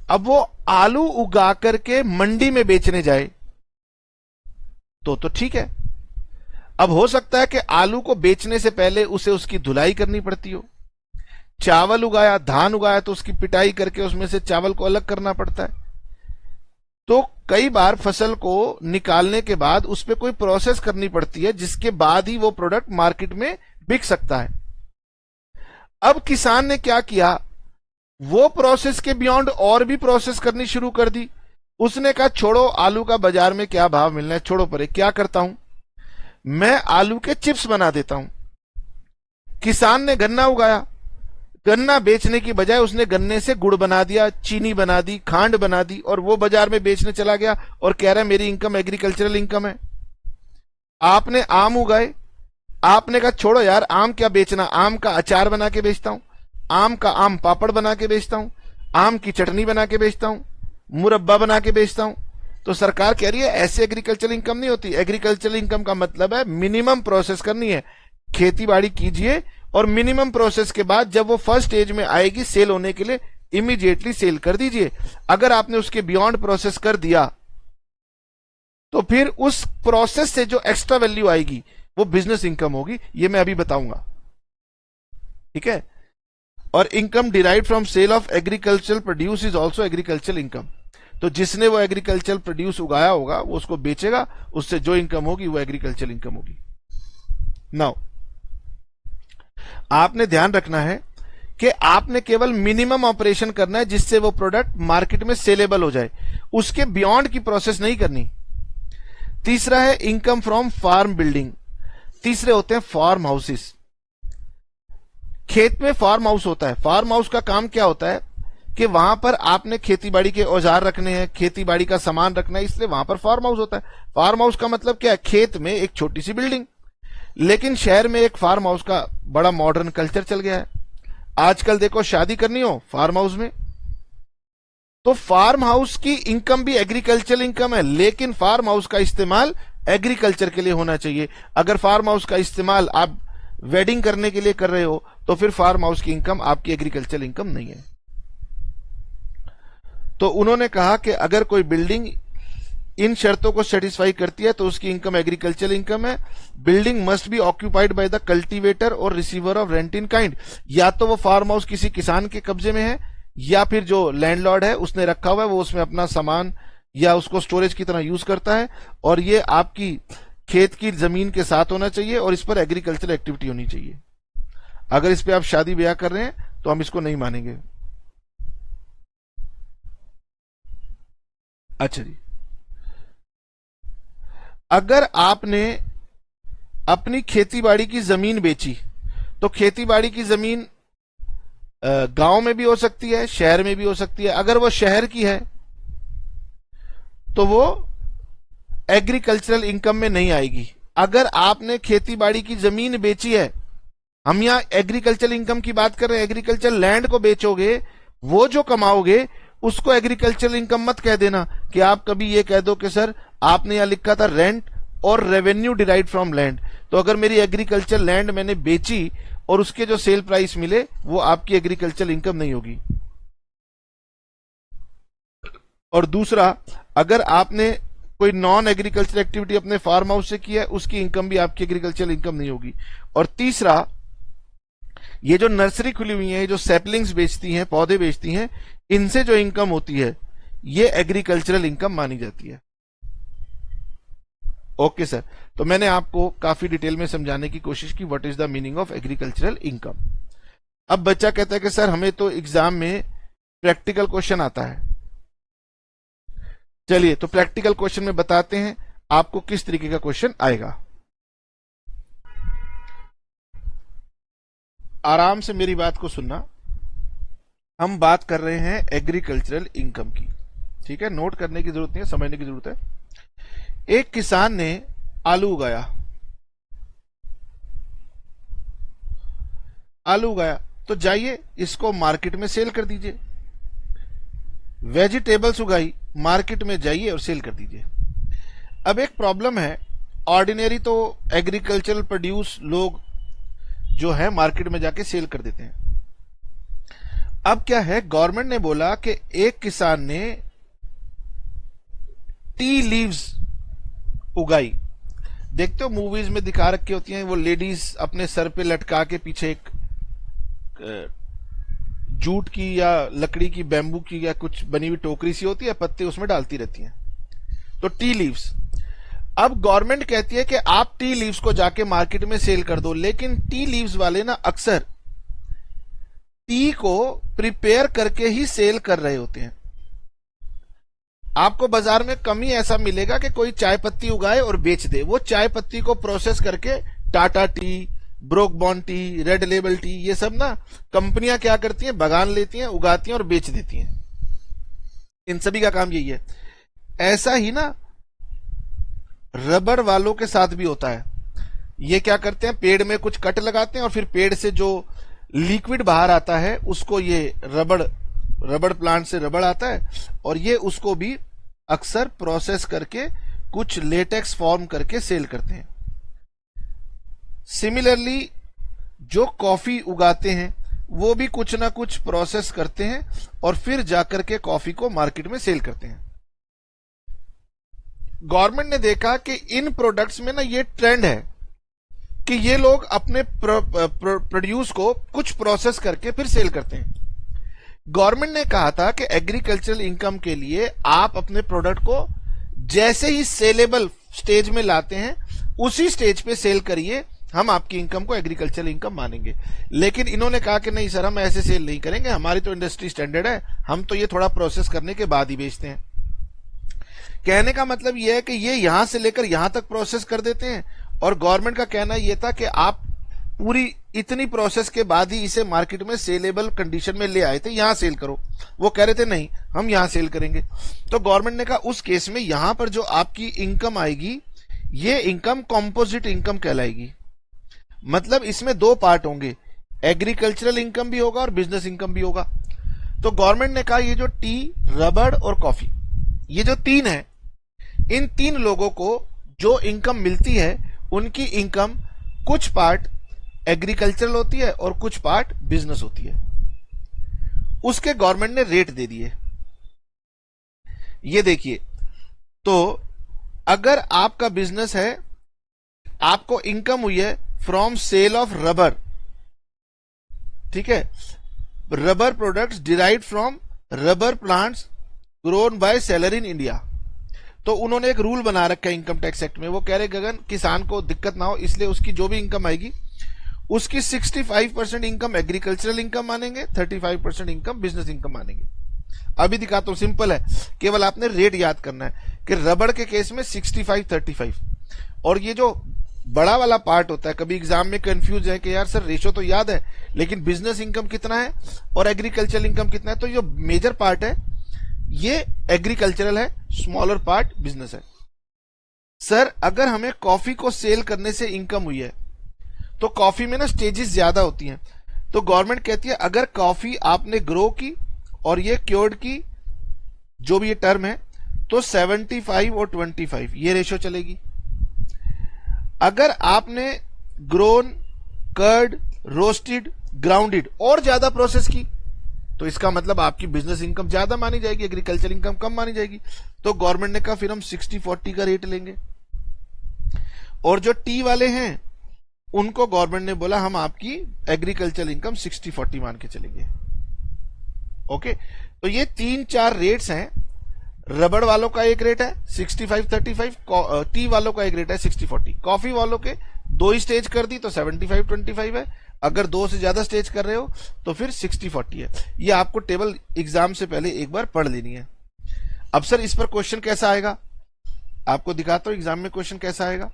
अब वो आलू उगा करके मंडी में बेचने जाए तो ठीक है। अब हो सकता है कि आलू को बेचने से पहले उसे उसकी धुलाई करनी पड़ती हो। चावल उगाया, धान उगाया तो उसकी पिटाई करके उसमें से चावल को अलग करना पड़ता है। तो कई बार फसल को निकालने के बाद उस पर कोई प्रोसेस करनी पड़ती है जिसके बाद ही वो प्रोडक्ट मार्केट में बिक सकता है। अब किसान ने क्या किया, वो प्रोसेस के बियॉन्ड और भी प्रोसेस करनी शुरू कर दी। उसने कहा छोड़ो आलू का बाजार में क्या भाव मिलना है, छोड़ो परे, क्या करता हूं मैं आलू के चिप्स बना देता हूं। किसान ने गन्ना उगाया, गन्ना बेचने की बजाय उसने गन्ने से गुड़ बना दिया, चीनी बना दी, खांड बना दी और वो बाजार में बेचने चला गया और कह रहा है मेरी इनकम एग्रीकल्चरल इनकम है। आपने आम उगाए, आपने कहा छोड़ो यार आम क्या बेचना, आम का अचार बना के बेचता हूं, आम का आम पापड़ बना के बेचता हूं, आम की चटनी बना के बेचता हूं, मुरब्बा बना के बेचता हूं। तो सरकार कह रही है ऐसे एग्रीकल्चर इनकम नहीं होती। एग्रीकल्चर इनकम का मतलब है मिनिमम प्रोसेस करनी है, खेती बाड़ी कीजिए और मिनिमम प्रोसेस के बाद जब वो फर्स्ट स्टेज में आएगी सेल होने के लिए इमीडिएटली सेल कर दीजिए। अगर आपने उसके बियॉन्ड प्रोसेस कर दिया तो फिर उस प्रोसेस से जो एक्स्ट्रा वैल्यू आएगी वो बिजनेस इनकम होगी। ये मैं अभी बताऊंगा, ठीक है। और income derived from sale of agricultural produce is also agricultural income. तो जिसने वो एग्रीकल्चरल प्रोड्यूस उगाया होगा वो उसको बेचेगा, उससे जो इनकम होगी वो एग्रीकल्चरल इनकम होगी। नाउ आपने ध्यान रखना है कि आपने केवल मिनिमम ऑपरेशन करना है जिससे वो प्रोडक्ट मार्केट में सेलेबल हो जाए, उसके बियॉन्ड की प्रोसेस नहीं करनी। तीसरा है इनकम फ्रॉम फार्म बिल्डिंग। तीसरे होते हैं फार्म हाउसेस। खेत में फार्म हाउस होता है। फार्म हाउस का काम क्या होता है कि वहां पर आपने खेतीबाड़ी के औजार रखने हैं, खेतीबाड़ी का सामान रखना है, इसलिए वहां पर फार्म हाउस होता है। फार्म हाउस का मतलब क्या है? खेत में एक छोटी सी बिल्डिंग। लेकिन शहर में एक फार्म हाउस का बड़ा मॉडर्न कल्चर चल गया है। आजकल देखो शादी करनी हो फार्म हाउस में, तो फार्म हाउस की इनकम भी एग्रीकल्चरल इनकम है, लेकिन फार्म हाउस का इस्तेमाल एग्रीकल्चर के लिए होना चाहिए। अगर फार्म हाउस का इस्तेमाल आप वेडिंग करने के लिए कर रहे हो तो फिर फार्म हाउस की इनकम आपकी एग्रीकल्चरल इनकम नहीं है। तो उन्होंने कहा कि अगर कोई बिल्डिंग इन शर्तों को सेटिस्फाई करती है तो उसकी इनकम एग्रीकल्चरल इनकम है। Building must be occupied by the cultivator और receiver of rent in kind. या तो वो फार्म हाउस किसी किसान के कब्जे में है, या फिर जो लैंडलॉर्ड है उसने रखा हुआ है, वो उसमें अपना सामान या उसको स्टोरेज की तरह यूज करता है, और ये आपकी खेत की जमीन के साथ होना चाहिए और इस पर एग्रीकल्चरल एक्टिविटी होनी चाहिए। अगर इस पे आप शादी ब्याह कर रहे हैं तो हम इसको नहीं मानेंगे। अच्छा जी, अगर आपने अपनी खेतीबाड़ी की जमीन बेची तो खेतीबाड़ी की जमीन गांव में भी हो सकती है, शहर में भी हो सकती है। अगर वो शहर की है तो वो एग्रीकल्चरल इनकम में नहीं आएगी। अगर आपने खेतीबाड़ी की जमीन बेची है, हम यहां एग्रीकल्चरल इनकम की बात कर रहे हैं, एग्रीकल्चर लैंड को बेचोगे, वो जो कमाओगे उसको एग्रीकल्चरल इनकम मत कह देना। कि आप कभी ये कह दो कि सर आपने यहां लिखा था रेंट और रेवेन्यू डिराइव फ्रॉम लैंड, तो अगर मेरी एग्रीकल्चर लैंड मैंने बेची और उसके जो सेल प्राइस मिले वो आपकी एग्रीकल्चरल इनकम नहीं होगी। और दूसरा, अगर आपने कोई नॉन एग्रीकल्चर एक्टिविटी अपने फार्म हाउस से की है, उसकी इनकम भी आपकी एग्रीकल्चरल इनकम नहीं होगी। और तीसरा, ये जो नर्सरी खुली हुई है, जो सैपलिंग्स बेचती हैं, पौधे बेचती हैं, इनसे जो इनकम होती है ये एग्रीकल्चरल इनकम मानी जाती है। ओके सर, तो मैंने आपको काफी डिटेल में समझाने की कोशिश की what is the meaning of agricultural income. अब बच्चा कहता है कि सर हमें तो एग्जाम में प्रैक्टिकल क्वेश्चन आता है। चलिए, तो प्रैक्टिकल क्वेश्चन में बताते हैं आपको किस तरीके का क्वेश्चन आएगा। आराम से मेरी बात को सुनना। हम बात कर रहे हैं एग्रीकल्चरल इनकम की, ठीक है? नोट करने की जरूरत नहीं है, समझने की जरूरत है। एक किसान ने आलू उगाया। आलू उगाया तो जाइए इसको मार्केट में सेल कर दीजिए। वेजिटेबल्स उगाई, मार्केट में जाइए और सेल कर दीजिए। अब एक प्रॉब्लम है, ऑर्डिनरी तो एग्रीकल्चरल प्रोड्यूस लोग जो है मार्केट में जाके सेल कर देते हैं। अब क्या है, गवर्नमेंट ने बोला कि एक किसान ने टी लीव्स उगाई। देखते हो मूवीज में दिखा रखी होती हैं वो लेडीज अपने सर पे लटका के पीछे एक जूट की या लकड़ी की, बैम्बू की या कुछ बनी हुई टोकरी सी होती है, पत्ते उसमें डालती रहती हैं, तो टी लीव्स। अब गवर्नमेंट कहती है कि आप टी लीव्स को जाके मार्केट में सेल कर दो, लेकिन टी लीव्स वाले ना अक्सर टी को प्रिपेयर करके ही सेल कर रहे होते हैं। आपको बाजार में कम ही ऐसा मिलेगा कि कोई चाय पत्ती उगाए और बेच दे। वो चाय पत्ती को प्रोसेस करके Tata T, broke Bond tea, red label T, ये सब ना कंपनियां क्या करती हैं, बागान लेती हैं, उगाती हैं और बेच देती हैं। इन सभी का काम यही है। ऐसा ही ना रबड़ वालों के साथ भी होता है। ये क्या करते हैं, पेड़ में कुछ कट लगाते हैं और फिर पेड़ से जो लिक्विड बाहर आता है उसको, ये रबड़ प्लांट से रबड़ आता है और ये उसको भी अक्सर प्रोसेस करके कुछ लेटेक्स फॉर्म करके सेल करते हैं। सिमिलरली जो कॉफी उगाते हैं वो भी कुछ ना कुछ प्रोसेस करते हैं और फिर जाकर के कॉफी को मार्केट में सेल करते हैं। गवर्नमेंट ने देखा कि इन प्रोडक्ट्स में ना ये ट्रेंड है कि ये लोग अपने प्रोड्यूस को कुछ प्रोसेस करके फिर सेल करते हैं। गवर्नमेंट ने कहा था कि एग्रीकल्चरल इनकम के लिए आप अपने प्रोडक्ट को जैसे ही सेलेबल स्टेज में लाते हैं उसी स्टेज पे सेल करिए, हम आपकी इनकम को एग्रीकल्चरल इनकम मानेंगे। लेकिन इन्होंने कहा कि नहीं सर, हम ऐसे सेल नहीं करेंगे, हमारी तो इंडस्ट्री स्टैंडर्ड है, हम तो ये थोड़ा प्रोसेस करने के बाद ही बेचते हैं। कहने का मतलब यह है कि ये यहां से लेकर यहां तक प्रोसेस कर देते हैं, और गवर्नमेंट का कहना यह था कि आप पूरी इतनी प्रोसेस के बाद ही इसे मार्केट में सेलेबल कंडीशन में ले आए थे, यहां सेल करो। वो कह रहे थे नहीं, हम यहां सेल करेंगे। तो गवर्नमेंट ने कहा उस केस में यहां पर जो आपकी इनकम आएगी, ये इनकम कॉम्पोजिट इनकम कहलाएगी। मतलब इसमें दो पार्ट होंगे, एग्रीकल्चरल इनकम भी होगा और बिजनेस इनकम भी होगा। तो गवर्नमेंट ने कहा ये जो टी, रबड़ और कॉफी, ये जो तीन है, इन तीन लोगों को जो इनकम मिलती है, उनकी इनकम कुछ पार्ट एग्रीकल्चरल होती है और कुछ पार्ट बिजनेस होती है। उसके गवर्नमेंट ने रेट दे दिए। ये देखिए, तो अगर आपका बिजनेस है, आपको इनकम हुई है फ्रॉम सेल ऑफ रबर, ठीक है, rubber products derived from rubber plants grown by seller in India. तो उन्होंने एक रूल बना रखा है इनकम टैक्स एक्ट में। वो कह रहे गगन किसान को दिक्कत ना हो, इसलिए उसकी जो भी इनकम आएगी उसकी 65% इनकम एग्रीकल्चरल इनकम मानेंगे, 35% इनकम बिजनेस इनकम मानेंगे। अभी दिखाता हूं, सिंपल है, केवल आपने रेट याद करना है कि रबड़ के केस में 65-35, और ये जो बड़ा वाला पार्ट होता है, कभी एग्जाम में कंफ्यूज है कि यार सर रेशो तो याद है लेकिन बिजनेस इनकम कितना है और एग्रीकल्चरल इनकम कितना है। तो जो मेजर पार्ट है ये एग्रीकल्चरल है, स्मॉलर पार्ट बिजनेस है। सर अगर हमें कॉफी को सेल करने से इनकम हुई है, तो कॉफी में ना स्टेजेस ज्यादा होती हैं। तो गवर्नमेंट कहती है अगर कॉफी आपने ग्रो की और ये क्योर्ड की, जो भी ये टर्म है, तो 75 और 25 ये रेशो चलेगी। अगर आपने ग्रोन, कर्ड, रोस्टेड, ग्राउंडेड और ज्यादा प्रोसेस की, तो इसका मतलब आपकी बिजनेस इनकम ज्यादा मानी जाएगी, एग्रीकल्चर इनकम कम मानी जाएगी। तो गवर्नमेंट ने कहा फिर हम 60-40 का रेट लेंगे। और जो टी वाले हैं उनको गवर्नमेंट ने बोला हम आपकी एग्रीकल्चर इनकम 60-40 मान के चलेंगे। ओके, तो ये 3-4 रेट्स हैं। रबड़ वालों का एक रेट है 65-35, टी वालों का एक रेट है 60-40, कॉफी वालों के दो ही स्टेज कर दी तो 75-25 है, अगर दो से ज्यादा स्टेज कर रहे हो तो फिर 60-40 है। ये आपको टेबल एग्जाम से पहले एक बार पढ़ लेनी है। अब सर इस पर क्वेश्चन कैसा आएगा, आपको दिखाता हूं एग्जाम में क्वेश्चन कैसा आएगा।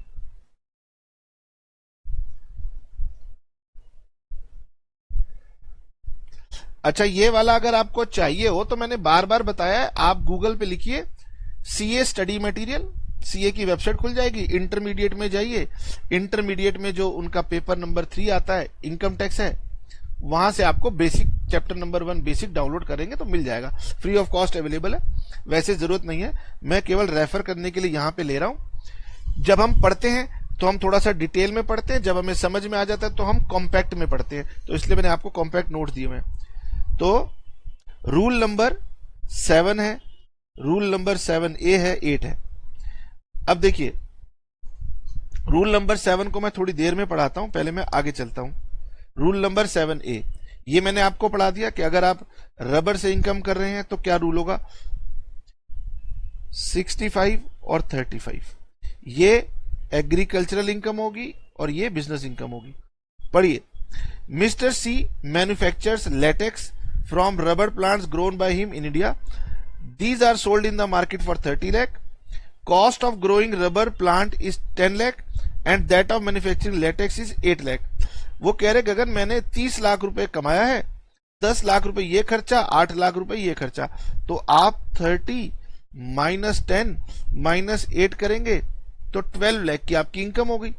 अच्छा, ये वाला अगर आपको चाहिए हो तो मैंने बार बार बताया है, आप गूगल पे लिखिए सीए स्टडी मटेरियल, सीए की वेबसाइट खुल जाएगी। इंटरमीडिएट में जाइए, इंटरमीडिएट में जो उनका पेपर नंबर 3 आता है इनकम टैक्स है, वहां से आपको basic chapter number 1 basic download करेंगे तो मिल जाएगा, फ्री ऑफ कॉस्ट अवेलेबल है। वैसे जरूरत नहीं है, मैं केवल रेफर करने के लिए यहां पे ले रहा हूं। जब हम पढ़ते हैं तो हम थोड़ा सा डिटेल में पढ़ते हैं, जब हमें समझ में आ जाता है तो हम कॉम्पैक्ट में पढ़ते हैं, तो इसलिए मैंने आपको कॉम्पैक्ट नोट दिए हैं। तो रूल नंबर 7 है, रूल नंबर 7A है, 8 है। अब देखिए रूल नंबर 7 को मैं थोड़ी देर में पढ़ाता हूं, पहले मैं आगे चलता हूं। रूल नंबर 7A ये मैंने आपको पढ़ा दिया कि अगर आप रबर से इनकम कर रहे हैं तो क्या रूल होगा, 65 और 35, ये एग्रीकल्चरल इनकम होगी और ये बिजनेस इनकम होगी। पढ़िए, mister C manufactures latex from rubber plants grown by him in India. These are sold in the market for 30 lakh. Cost of growing rubber plant is 10 lakh and that of manufacturing latex is 8 lakh. वो कह रहे गगन मैंने 30 लाख रुपए कमाया है, 10 लाख रुपए ये खर्चा, 8 लाख रुपए ये खर्चा, तो आप 30 माइनस 10 माइनस 8 करेंगे तो 12 लाख की आपकी इनकम हो गई।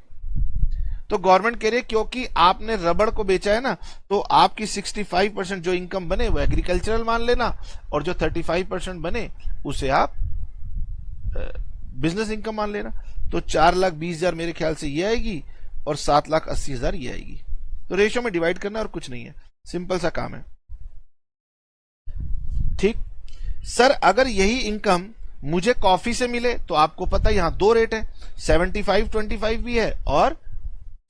तो गवर्नमेंट कह रही है क्योंकि आपने रबड़ को बेचा है ना, तो आपकी 65% जो इनकम बने वो एग्रीकल्चरल मान लेना, और जो 35% बने उसे आप बिजनेस इनकम मान लेना। तो 4,20,000 मेरे ख्याल से ये आएगी और 7,80,000 ये आएगी। तो रेशियो में डिवाइड करना और कुछ नहीं है, सिंपल सा काम है। ठीक सर, अगर यही इनकम मुझे कॉफी से मिले तो आपको पता है यहां दो रेट है, 75-25 भी है और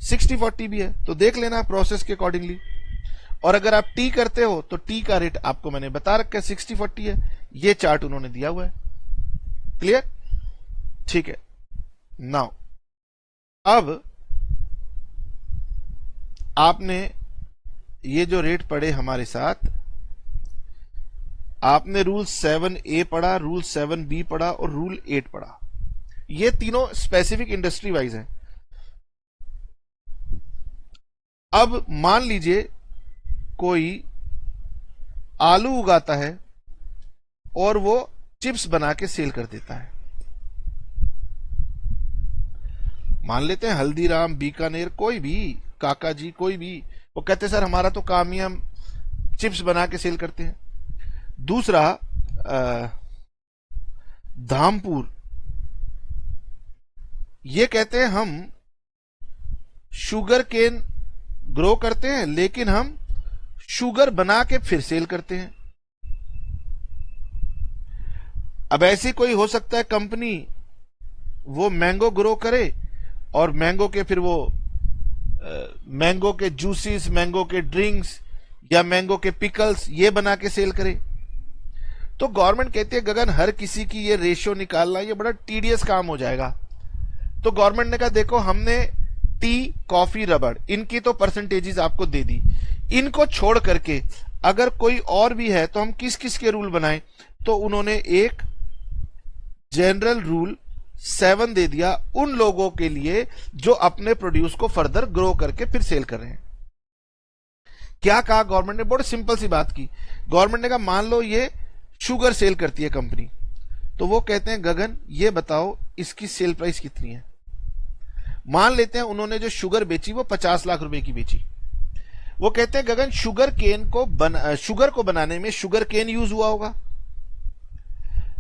60-40 भी है, तो देख लेना प्रोसेस के अकॉर्डिंगली। और अगर आप टी करते हो तो टी का रेट आपको मैंने बता रखा है 60-40 है, ये चार्ट उन्होंने दिया हुआ है। क्लियर? ठीक है। नाउ अब आपने ये जो रेट पढ़े हमारे साथ, आपने रूल 7A पढ़ा, रूल 7B पढ़ा और रूल 8 पढ़ा। ये तीनों स्पेसिफिक इंडस्ट्री वाइज हैं। अब मान लीजिए कोई आलू उगाता है और वो चिप्स बना के सेल कर देता है। मान लेते हैं हल्दीराम, बीकानेर, कोई भी, काका जी, कोई भी, वो कहते हैं सर हमारा तो काम ही हम चिप्स बना के सेल करते हैं। दूसरा धामपुर, ये कहते हैं हम शुगर केन ग्रो करते हैं लेकिन हम शुगर बना के फिर सेल करते हैं। अब ऐसी कोई हो सकता है कंपनी, वो मैंगो ग्रो करे और मैंगो के फिर वो मैंगो के जूसेस, मैंगो के ड्रिंक्स या मैंगो के पिकल्स ये बना के सेल करे। तो गवर्नमेंट कहती है गगन हर किसी की ये रेशियो निकालना ये बड़ा टीडियस काम हो जाएगा। तो गवर्नमेंट ने कहा देखो हमने टी, कॉफी, रबड़, इनकी तो परसेंटेजेस आपको दे दी, इनको छोड़ करके अगर कोई और भी है तो हम किस किस के रूल बनाएं। तो उन्होंने एक जनरल रूल 7 दे दिया उन लोगों के लिए जो अपने प्रोड्यूस को फर्दर ग्रो करके फिर सेल कर रहे हैं। क्या कहा गवर्नमेंट ने? बहुत सिंपल सी बात की। गवर्नमेंट ने कहा मान लो ये शुगर सेल करती है कंपनी, तो वो कहते हैं गगन ये बताओ इसकी सेल प्राइस कितनी है। मान लेते हैं उन्होंने जो शुगर बेची वो 50 लाख रुपए की बेची। वो कहते हैं गगन शुगर को बनाने में शुगर केन यूज हुआ होगा।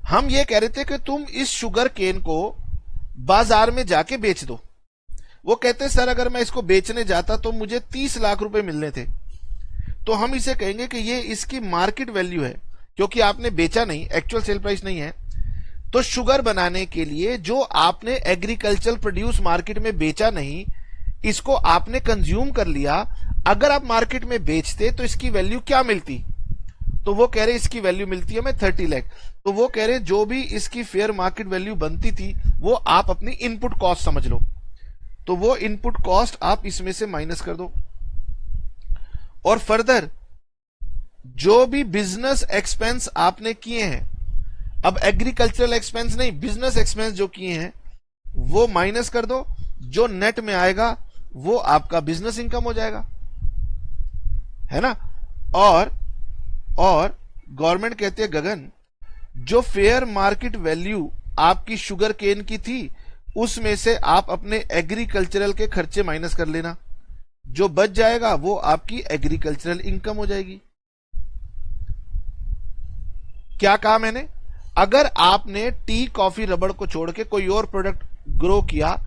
हम ये कह रहे थे कि तुम इस शुगर केन को बाजार में जाके बेच दो। वो कहते हैं सर अगर मैं इसको बेचने जाता तो मुझे 30 लाख रुपए मिलने थे। तो हम इसे कहेंगे कि ये इसकी मार्केट वैल्यू है, क्योंकि आपने बेचा नहीं, एक्चुअल सेल प्राइस नहीं है। तो शुगर बनाने के लिए जो आपने एग्रीकल्चर प्रोड्यूस मार्केट में बेचा नहीं, इसको आपने कंज्यूम कर लिया, अगर आप मार्केट में बेचते तो इसकी वैल्यू क्या मिलती? तो वो कह रहे इसकी वैल्यू मिलती है हमें 30 लाख। तो वो कह रहे जो भी इसकी फेयर मार्केट वैल्यू बनती थी वो आप अपनी इनपुट कॉस्ट समझ लो। तो वो इनपुट कॉस्ट आप इसमें से माइनस कर दो और फर्दर जो भी बिजनेस एक्सपेंस आपने किए हैं, अब एग्रीकल्चरल एक्सपेंस नहीं, बिजनेस एक्सपेंस जो किए हैं वो माइनस कर दो। जो नेट में आएगा वो आपका बिजनेस इनकम हो जाएगा, है ना। और गवर्नमेंट कहती है गगन जो फेयर मार्केट वैल्यू आपकी शुगर केन की थी उसमें से आप अपने एग्रीकल्चरल के खर्चे माइनस कर लेना, जो बच जाएगा वो आपकी एग्रीकल्चरल इनकम हो जाएगी। क्या कहा मैंने? अगर आपने टी, कॉफी, रबड़ को छोड़ के कोई और प्रोडक्ट ग्रो किया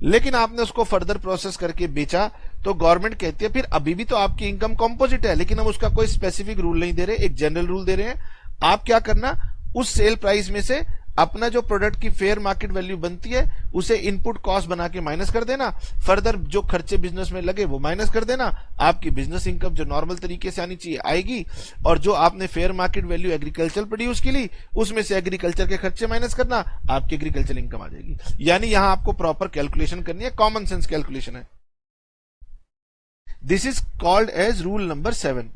लेकिन आपने उसको फर्दर प्रोसेस करके बेचा, तो गवर्नमेंट कहती है फिर अभी भी तो आपकी इनकम कंपोजिट है, लेकिन हम उसका कोई स्पेसिफिक रूल नहीं दे रहे, एक जनरल रूल दे रहे हैं। आप क्या करना, उस सेल प्राइस में से अपना जो प्रोडक्ट की फेयर मार्केट वैल्यू बनती है उसे इनपुट कॉस्ट बना के माइनस कर देना, फर्दर जो खर्चे बिजनेस में लगे वो माइनस कर देना, आपकी बिजनेस इनकम जो नॉर्मल तरीके से आनी चाहिए आएगी। और जो आपने fair market value agriculture produce की ली उसमें से एग्रीकल्चर के खर्चे माइनस करना, आपकी एग्रीकल्चर इनकम आ जाएगी। यानी यहां आपको प्रॉपर कैलकुलेशन करनी है, कॉमन सेंस कैलकुलेशन है। This is called as rule number 7।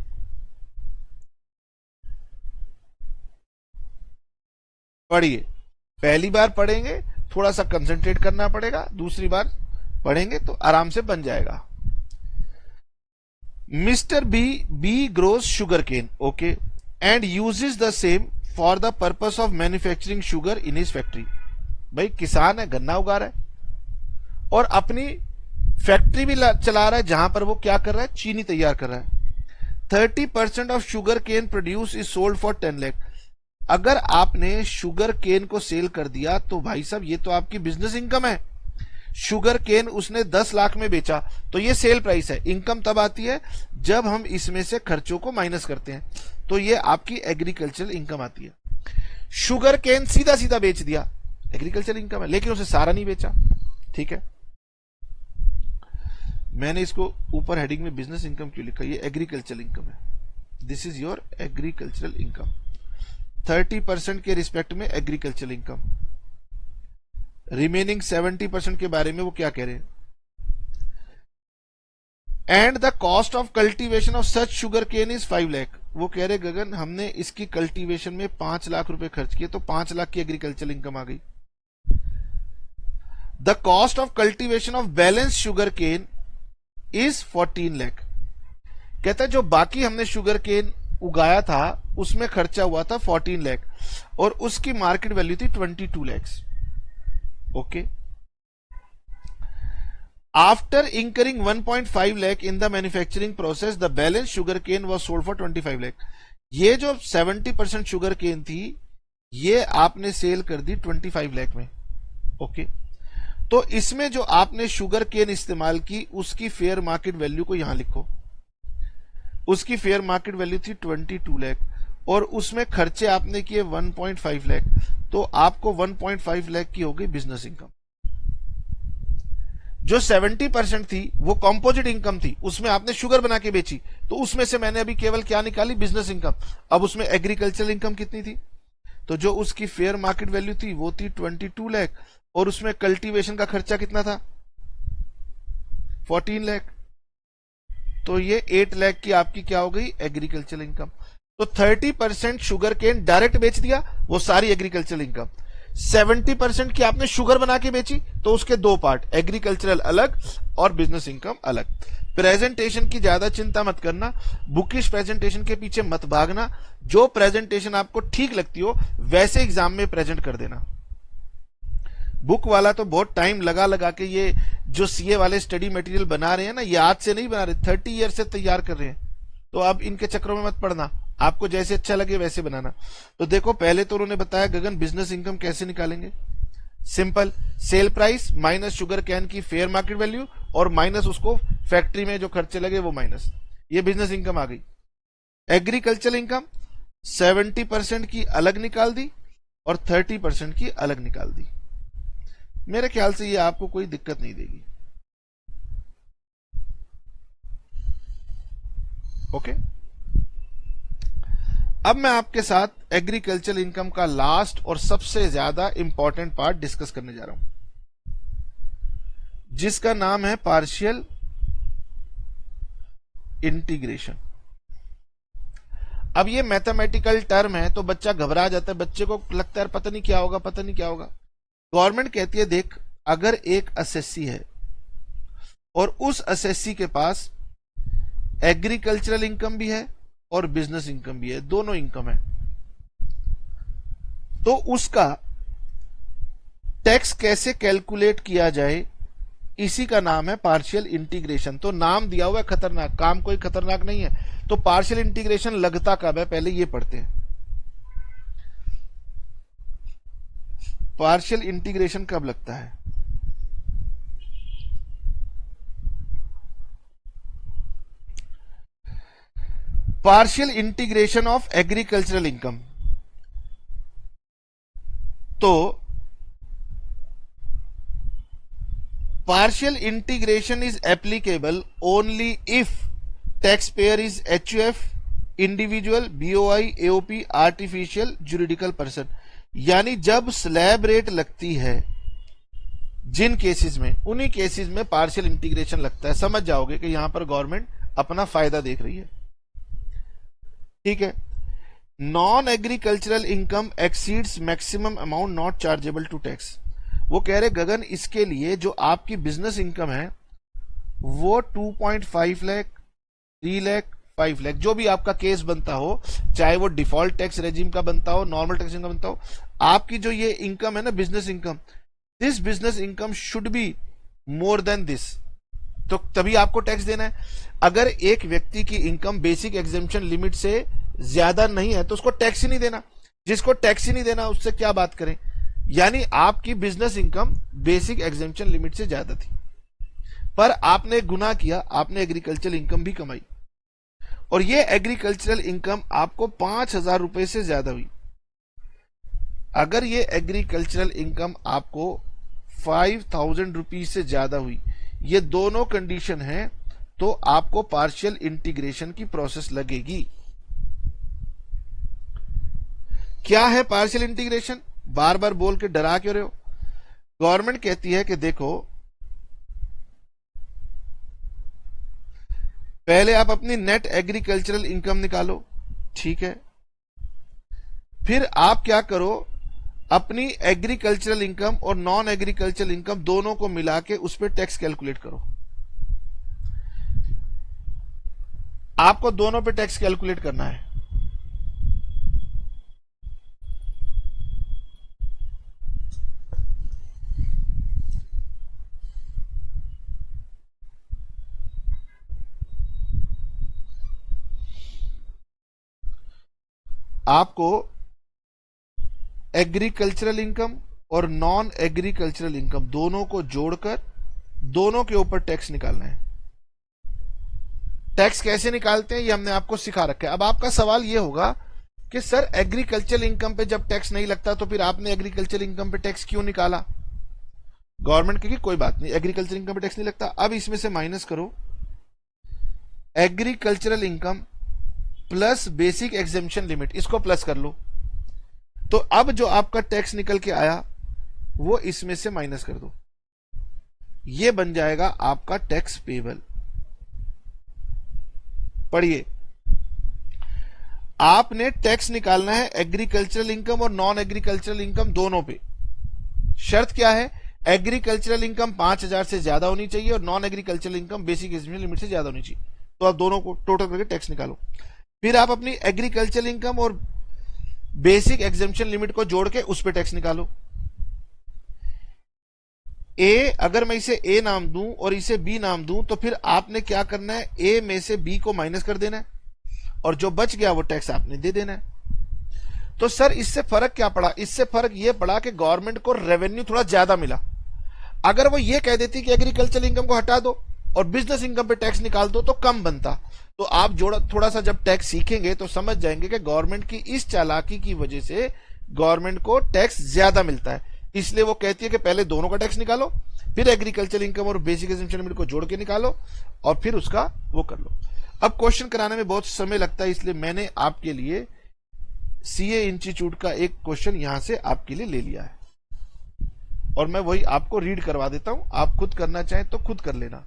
पढ़िए, पहली बार पढ़ेंगे थोड़ा सा कंसंट्रेट करना पड़ेगा, दूसरी बार पढ़ेंगे तो आराम से बन जाएगा। Mister B grows sugar cane, okay, and uses the same for the purpose of manufacturing sugar in his factory. भाई किसान है, गन्ना उगा रहा है और अपनी फैक्ट्री भी चला रहा है जहां पर वो क्या कर रहा है, चीनी तैयार कर रहा है। 30% of sugar cane produce is sold for 10 lakh. अगर आपने शुगर केन को सेल कर दिया तो भाई साहब ये तो आपकी बिजनेस इनकम है। शुगर केन उसने 10 लाख में बेचा तो ये सेल प्राइस है। इनकम तब आती है जब हम इसमें से खर्चों को माइनस करते हैं, तो ये आपकी एग्रीकल्चरल इनकम आती है। शुगर केन सीधा सीधा बेच दिया, एग्रीकल्चरल इनकम है, लेकिन उसे सारा नहीं बेचा, ठीक है। मैंने इसको ऊपर हेडिंग में बिजनेस इनकम क्यों लिखा, ये एग्रीकल्चरल इनकम है। This is your agricultural income. 30% के रिस्पेक्ट में एग्रीकल्चरल इनकम, रिमेनिंग 70% के बारे में वो क्या कह रहे हैं, and the cost of cultivation of such sugar cane is 5 lakh. वो कह रहे गगन हमने इसकी कल्टीवेशन में 5 लाख रुपए खर्च किए, तो 5 लाख की एग्रीकल्चर इनकम आ गई। The cost of cultivation of balance sugar cane is 14 lakh. कहता है जो बाकी हमने शुगर केन उगाया था उसमें खर्चा हुआ था 14 लाख और उसकी मार्केट वैल्यू थी 22 lakhs. Okay, after incurring 1.5 lakh in the manufacturing process, the balance sugar cane was sold for 25 lakh। ये जो 70% शुगर केन थी ये आपने सेल कर दी 25 लाख में। ओके, तो इसमें जो आपने शुगर केन इस्तेमाल की उसकी फेयर मार्केट वैल्यू को यहां लिखो। उसकी फेयर मार्केट वैल्यू थी 22 लाख और उसमें खर्चे आपने किए 1.5 लाख, तो आपको 1.5 लाख की हो गई बिजनेस इनकम। जो 70% थी वो कंपोजिट इनकम थी, उसमें आपने शुगर बना के बेची, तो उसमें से मैंने अभी केवल क्या निकाली, बिजनेस इनकम। अब उसमें एग्रीकल्चरल इनकम कितनी थी, तो जो उसकी फेयर मार्केट वैल्यू थी वो थी 22 लाख और उसमें कल्टीवेशन का खर्चा कितना था 14 लाख, तो ये 8 लाख की आपकी क्या हो गई एग्रीकल्चरल इनकम। तो 30% शुगर केन डायरेक्ट बेच दिया, वो सारी एग्रीकल्चरल इनकम। 70% की आपने शुगर बना के बेची, तो उसके दो पार्ट, एग्रीकल्चरल अलग और बिजनेस इनकम अलग। प्रेजेंटेशन की ज्यादा चिंता मत करना, बुकिश प्रेजेंटेशन के पीछे मत भागना, जो प्रेजेंटेशन आपको ठीक लगती हो वैसे एग्जाम में प्रेजेंट कर देना। बुक वाला तो बहुत टाइम लगा लगा के ये जो सीए वाले स्टडी मटेरियल बना रहे हैं ना, ये आज से नहीं बना रहे, 30 ईयर से तैयार कर रहे हैं, तो अब इनके चक्रों में मत पड़ना, आपको जैसे अच्छा लगे वैसे बनाना। तो देखो पहले तो उन्होंने बताया गगन बिजनेस इनकम कैसे निकालेंगे, simple, sale price minus sugar cane की फेयर मार्केट वैल्यू और माइनस उसको फैक्ट्री में जो खर्चे लगे वो माइनस, ये बिजनेस इनकम आ गई। एग्रीकल्चर इनकम 70% की अलग निकाल दी और 30% की अलग निकाल दी। मेरे ख्याल से ये आपको कोई दिक्कत नहीं देगी। ओके, अब मैं आपके साथ एग्रीकल्चर इनकम का लास्ट और सबसे ज्यादा इंपॉर्टेंट पार्ट डिस्कस करने जा रहा हूं, जिसका नाम है पार्शियल इंटीग्रेशन। अब ये मैथमेटिकल टर्म है तो बच्चा घबरा जाता है, बच्चे को लगता है पता नहीं क्या होगा, पता नहीं क्या होगा। गवर्नमेंट कहती है देख, अगर एक एसएससी है और उस एसएससी के पास एग्रीकल्चरल इनकम भी है और बिजनेस इनकम भी है, दोनों इनकम है, तो उसका टैक्स कैसे कैलकुलेट किया जाए, इसी का नाम है पार्शियल इंटीग्रेशन। तो नाम दिया हुआ है खतरनाक, काम कोई खतरनाक नहीं है। तो पार्शियल इंटीग्रेशन लगता कब है, पहले ये पढ़ते हैं। पार्शियल इंटीग्रेशन कब लगता है, partial integration of agricultural income. तो partial integration is applicable only if taxpayer is HUF, individual, BOI, AOP, artificial, juridical person। यानी जब स्लैब रेट लगती है जिन केसेस में, उन्हीं केसेस में पार्शियल इंटीग्रेशन लगता है। समझ जाओगे कि यहां पर गवर्नमेंट अपना फायदा देख रही है। ठीक है, non agricultural income exceeds maximum amount not chargeable to tax. वो कह रहे गगन इसके लिए जो आपकी बिजनेस इनकम है वो 2.5 लाख, 3 लाख, 5 लाख, जो भी आपका केस बनता हो, चाहे वो डिफॉल्ट टैक्स रेजिम का बनता हो, नॉर्मल टैक्स इनकम बनता हो, आपकी जो ये इनकम है ना business income, this business income should be more than this, तो तभी आपको टैक्स देना है। अगर एक व्यक्ति की इनकम बेसिक एग्जेम्पशन लिमिट से ज्यादा नहीं है तो उसको टैक्स ही नहीं देना। जिसको टैक्स ही नहीं देना उससे क्या बात करें। यानी आपकी business income basic exemption limit से ज्यादा थी, पर आपने गुनाह किया, आपने एग्रीकल्चरल इनकम भी कमाई और ये एग्रीकल्चरल इनकम आपको 5,000 रुपए से ज्यादा हुई। अगर ये एग्रीकल्चरल इनकम आपको 5,000 रुपीज से ज्यादा हुई, ये दोनों कंडीशन है, तो आपको पार्शियल इंटीग्रेशन की प्रोसेस लगेगी। क्या है पार्शियल इंटीग्रेशन, बार बार बोल के डरा क्यों रहे हो। गवर्नमेंट कहती है कि देखो पहले आप अपनी नेट एग्रीकल्चरल इनकम निकालो, ठीक है। फिर आप क्या करो, अपनी एग्रीकल्चरल इनकम और नॉन एग्रीकल्चरल इनकम दोनों को मिला के उस पर टैक्स कैलकुलेट करो। आपको दोनों पे टैक्स कैलकुलेट करना है। आपको एग्रीकल्चरल इनकम और नॉन एग्रीकल्चरल इनकम दोनों को जोड़कर दोनों के ऊपर टैक्स निकालना है। टैक्स कैसे निकालते हैं ये हमने आपको सिखा रखा है। अब आपका सवाल ये होगा कि सर एग्रीकल्चरल इनकम पे जब टैक्स नहीं लगता तो फिर आपने एग्रीकल्चरल इनकम पे टैक्स क्यों निकाला? गवर्नमेंट की कोई बात नहीं, एग्रीकल्चर इनकम पे टैक्स नहीं लगता। अब इसमें से माइनस करो agricultural income plus basic exemption limit, इसको प्लस कर लो। तो अब जो आपका टैक्स निकल के आया वो इसमें से माइनस कर दो, ये बन जाएगा आपका टैक्स पेबल। पढ़िए, आपने टैक्स निकालना है एग्रीकल्चरल इनकम और नॉन एग्रीकल्चरल इनकम दोनों पे। शर्त क्या है? एग्रीकल्चरल इनकम 5,000 से ज्यादा होनी चाहिए और non agricultural income basic exemption limit से ज्यादा होनी चाहिए। तो आप दोनों को टोटल करके टैक्स निकालो। फिर आप अपनी एग्रीकल्चरल इनकम और बेसिक एग्जेम्पशन लिमिट को जोड़ के उस पर टैक्स निकालो। ए, अगर मैं इसे ए नाम दूं और इसे बी नाम दूं तो फिर आपने क्या करना है, ए में से बी को माइनस कर देना है और जो बच गया वो टैक्स आपने दे देना है। तो सर इससे फर्क क्या पड़ा? इससे फर्क ये पड़ा कि गवर्नमेंट को रेवेन्यू थोड़ा ज्यादा मिला। अगर वो ये कह देती कि एग्रीकल्चर इनकम को हटा दो और बिजनेस इनकम पे टैक्स निकाल दो तो कम बनता। तो आप जोड़ा थोड़ा सा जब टैक्स सीखेंगे तो समझ जाएंगे कि गवर्नमेंट की इस चालाकी की वजह से गवर्नमेंट को टैक्स ज्यादा मिलता है। इसलिए वो कहती है कि पहले दोनों का टैक्स निकालो, फिर एग्रीकल्चर इनकम और बेसिक एग्जेम्पशन लिमिट को जोड़ के निकालो और फिर उसका वो कर लो। अब क्वेश्चन कराने में बहुत समय लगता है, इसलिए मैंने आपके लिए सीए इंस्टीट्यूट का एक क्वेश्चन यहां से आपके लिए ले लिया है और मैं वही आपको रीड करवा देता हूं। आप खुद करना चाहें तो खुद कर लेना।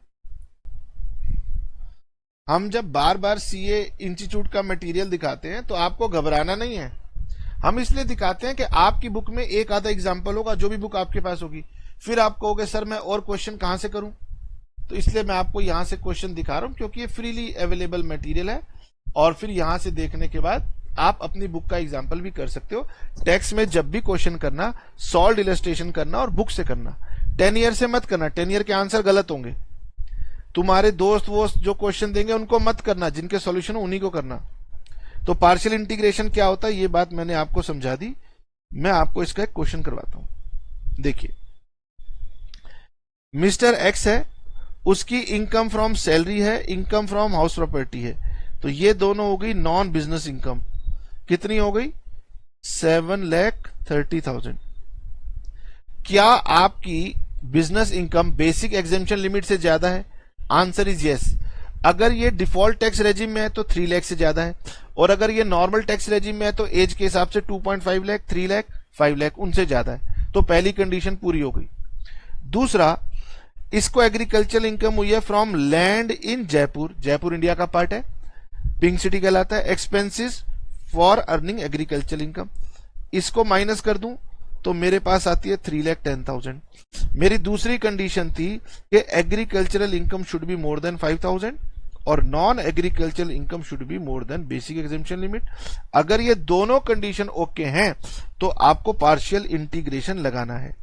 हम जब बार बार सीए इंस्टीट्यूट का मटेरियल दिखाते हैं तो आपको घबराना नहीं है। हम इसलिए दिखाते हैं कि आपकी बुक में एक आधा एग्जाम्पल होगा, जो भी बुक आपके पास होगी। फिर आप कहोगे सर मैं और क्वेश्चन कहां से करूं, तो इसलिए मैं आपको यहां से क्वेश्चन दिखा रहा हूं क्योंकि ये फ्रीली अवेलेबल मटेरियल है और फिर यहां से देखने के बाद आप अपनी बुक का एग्जाम्पल भी कर सकते हो। टेक्स्ट में जब भी क्वेश्चन करना, सॉल्व इलस्ट्रेशन करना और बुक से करना। 10 ईयर से मत करना, 10 ईयर के आंसर गलत होंगे। तुम्हारे दोस्त वो जो क्वेश्चन देंगे उनको मत करना, जिनके सॉल्यूशन हो उन्हीं को करना। तो पार्शियल इंटीग्रेशन क्या होता है ये बात मैंने आपको समझा दी। मैं आपको इसका एक क्वेश्चन करवाता हूं। देखिए, मिस्टर एक्स है, उसकी इनकम फ्रॉम सैलरी है, इनकम फ्रॉम हाउस प्रॉपर्टी है। तो ये दोनों हो गई नॉन बिजनेस इनकम। कितनी हो गई? 7,30,000। क्या आपकी business income basic exemption limit से ज्यादा है? Answer is yes. अगर ये डिफॉल्ट टैक्स रेजिम में है तो 3 लाख से ज्यादा है और अगर ये नॉर्मल टैक्स रेजिम में है तो एज के हिसाब से 2.5 लाख, 3 लाख, 5 लाख उनसे ज्यादा है। तो पहली कंडीशन पूरी हो गई। दूसरा, इसको एग्रीकल्चरल इनकम हुई है from land in Jaipur. Jaipur India का पार्ट है, पिंक सिटी कहलाता है। Expenses for earning agricultural income, इसको माइनस कर दूं तो मेरे पास आती है 3,10,000। मेरी दूसरी कंडीशन थी कि agricultural income should be more than 5,000 और non agricultural income should be more than basic exemption limit. अगर ये दोनों कंडीशन ओके हैं तो आपको पार्शियल इंटीग्रेशन लगाना है।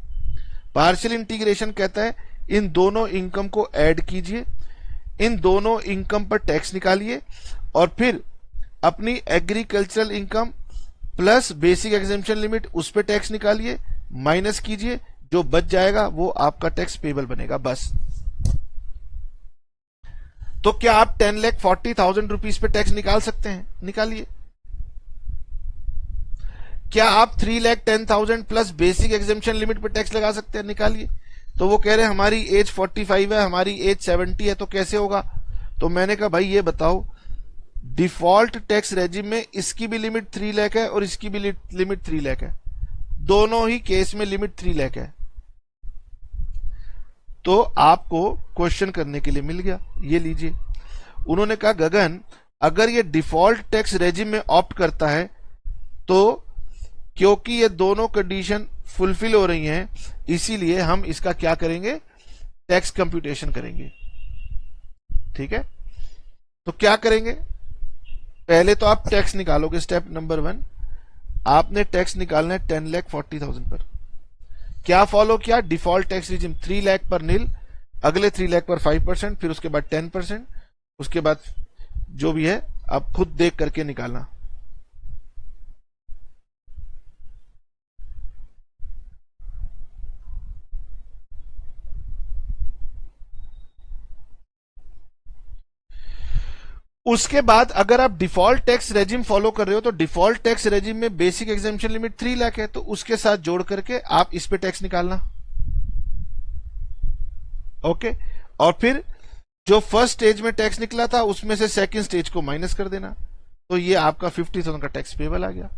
पार्शियल इंटीग्रेशन कहता है इन दोनों इनकम को ऐड कीजिए, इन दोनों इनकम पर टैक्स निकालिए और फिर अपनी agricultural income plus basic exemption limit उस पर टैक्स निकालिए, माइनस कीजिए, जो बच जाएगा वो आपका टैक्स पेबल बनेगा। बस। तो क्या आप 10,40,000 रुपीज पे टैक्स निकाल सकते हैं? निकालिए। क्या आप 3,10,000 प्लस बेसिक एग्जेम्पशन लिमिट पे टैक्स लगा सकते हैं? निकालिए। तो वो कह रहे हैं हमारी एज 45 है, हमारी एज 70 है, तो कैसे होगा? तो मैंने कहा भाई ये बताओ, डिफॉल्ट टैक्स रेजिम में इसकी भी लिमिट 3 लाख है और इसकी भी लिमिट 3 लाख है। दोनों ही केस में लिमिट 3 लाख है। तो आपको क्वेश्चन करने के लिए मिल गया, ये लीजिए। उन्होंने कहा गगन अगर ये डिफॉल्ट टैक्स रेजिम में ऑप्ट करता है तो क्योंकि ये दोनों कंडीशन फुलफिल हो रही हैं इसीलिए हम इसका क्या करेंगे, टैक्स कंप्यूटेशन करेंगे। ठीक है, तो क्या करेंगे, पहले तो आप टैक्स निकालोगे। स्टेप नंबर 1 आपने टैक्स निकालना है 10,40,000 पर। क्या फॉलो किया, डिफॉल्ट टैक्स रिजिम 3 लाख पर नील, अगले 3 लाख पर 5%, फिर उसके बाद 10%, उसके बाद जो भी है आप खुद देख करके निकालना। उसके बाद अगर आप डिफॉल्ट टैक्स रेजिम फॉलो कर रहे हो तो डिफॉल्ट टैक्स रेजिम में बेसिक एग्जेम्पशन लिमिट 3 लाख है, तो उसके साथ जोड़ करके आप इस पे टैक्स निकालना। ओके, और फिर जो फर्स्ट स्टेज में टैक्स निकला था उसमें से सेकंड स्टेज को माइनस कर देना, तो ये आपका 50,000 का टैक्स पेबल आ गया।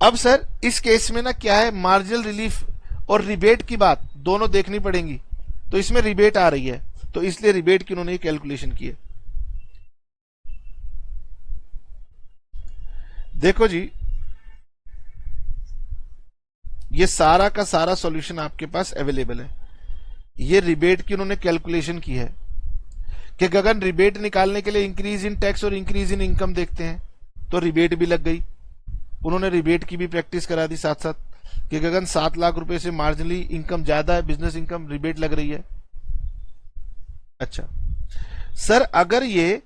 अब सर इस केस में ना क्या है, मार्जिनल रिलीफ और रिबेट की बात दोनों देखनी पड़ेंगी, तो इसमें रिबेट आ रही है तो इसलिए रिबेट की उन्होंने कैलकुलेशन की है। देखो जी, ये सारा का सारा सॉल्यूशन आपके पास अवेलेबल है। ये रिबेट की उन्होंने कैलकुलेशन की है कि गगन रिबेट निकालने के लिए इंक्रीज इन टैक्स और इंक्रीज इन इनकम देखते हैं, तो रिबेट भी लग गई। उन्होंने रिबेट की भी प्रैक्टिस करा दी साथ साथ कि गगन 7 लाख रुपए से मार्जिनली इनकम ज्यादा है, बिजनेस इनकम, रिबेट लग रही है। अच्छा सर, अगर ये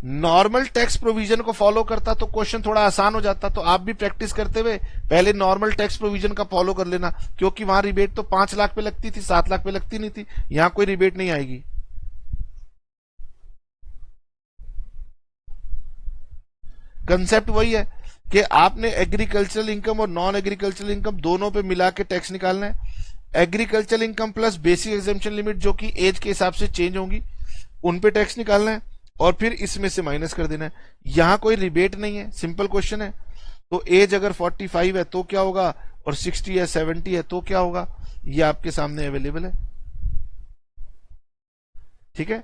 नॉर्मल टैक्स प्रोविजन को फॉलो करता तो क्वेश्चन थोड़ा आसान हो जाता, तो आप भी प्रैक्टिस करते हुए पहले नॉर्मल टैक्स प्रोविजन का फॉलो कर लेना, क्योंकि वहां रिबेट तो 5 लाख पे लगती थी, 7 लाख पे लगती नहीं थी, यहां कोई रिबेट नहीं आएगी। कंसेप्ट वही है कि आपने एग्रीकल्चरल इनकम और नॉन एग्रीकल्चरल इनकम दोनों पे मिला के टैक्स निकालना है। Agricultural income plus basic exemption limit जो कि एज के हिसाब से चेंज होंगी उन पे टैक्स निकालना है और फिर इसमें से माइनस कर देना है। यहां कोई रिबेट नहीं है, सिंपल क्वेश्चन है। तो एज अगर 45 है तो क्या होगा और 60 है 70 है तो क्या होगा, ये आपके सामने अवेलेबल है। ठीक है,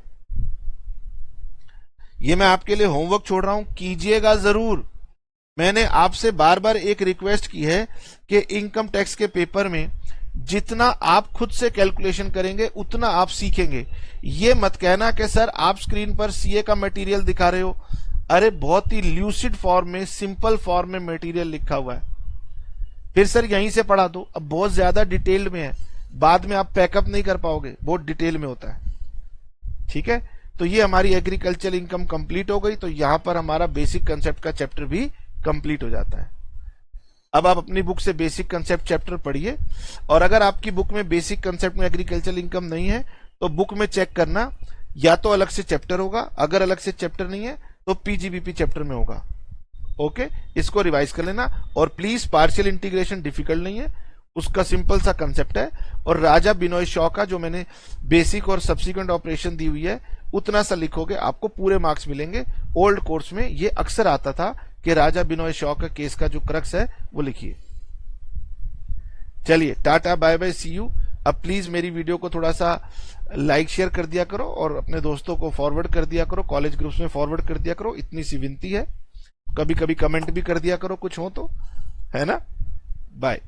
ये मैं आपके लिए होमवर्क छोड़ रहा हूं, कीजिएगा जरूर। मैंने आपसे बार बार एक रिक्वेस्ट की है कि इनकम टैक्स के पेपर में जितना आप खुद से कैलकुलेशन करेंगे उतना आप सीखेंगे। ये मत कहना कि सर आप स्क्रीन पर सीए का मटेरियल दिखा रहे हो, अरे बहुत ही ल्यूसिड फॉर्म में, सिंपल फॉर्म में मटेरियल लिखा हुआ है, फिर सर यहीं से पढ़ा दो। अब बहुत ज्यादा डिटेल्ड में है, बाद में आप पैकअप नहीं कर पाओगे, बहुत डिटेल में होता है। ठीक है, तो ये हमारी एग्रीकल्चर इनकम कंप्लीट हो गई, तो यहां पर हमारा बेसिक कंसेप्ट का चैप्टर भी कंप्लीट हो जाता है। अब आप अपनी बुक से बेसिक कंसेप्ट चैप्टर पढ़िए, और अगर आपकी बुक में बेसिक कंसेप्ट में एग्रीकल्चर इनकम नहीं है तो बुक में चेक करना, या तो अलग से चैप्टर होगा, अगर अलग से चैप्टर नहीं है तो पीजीबीपी चैप्टर में होगा। ओके, इसको रिवाइज कर लेना। और प्लीज पार्शियल इंटीग्रेशन डिफिकल्ट नहीं है, उसका सिंपल सा कंसेप्ट है। और राजा बिनोय शॉ का जो मैंने बेसिक और सब्सिक्वेंट ऑपरेशन दी हुई है उतना सा लिखोगे, आपको पूरे मार्क्स मिलेंगे। ओल्ड कोर्स में ये अक्सर आता था कि राजा बिनोय शॉ का केस का जो क्रक्स है वो लिखिए। चलिए, tata bye bye, see you. अब प्लीज मेरी वीडियो को थोड़ा सा लाइक शेयर कर दिया करो और अपने दोस्तों को फॉरवर्ड कर दिया करो, कॉलेज ग्रुप्स में फॉरवर्ड कर दिया करो, इतनी सी विनती है। कभी कभी कमेंट भी कर दिया करो कुछ हो तो, है ना। बाय।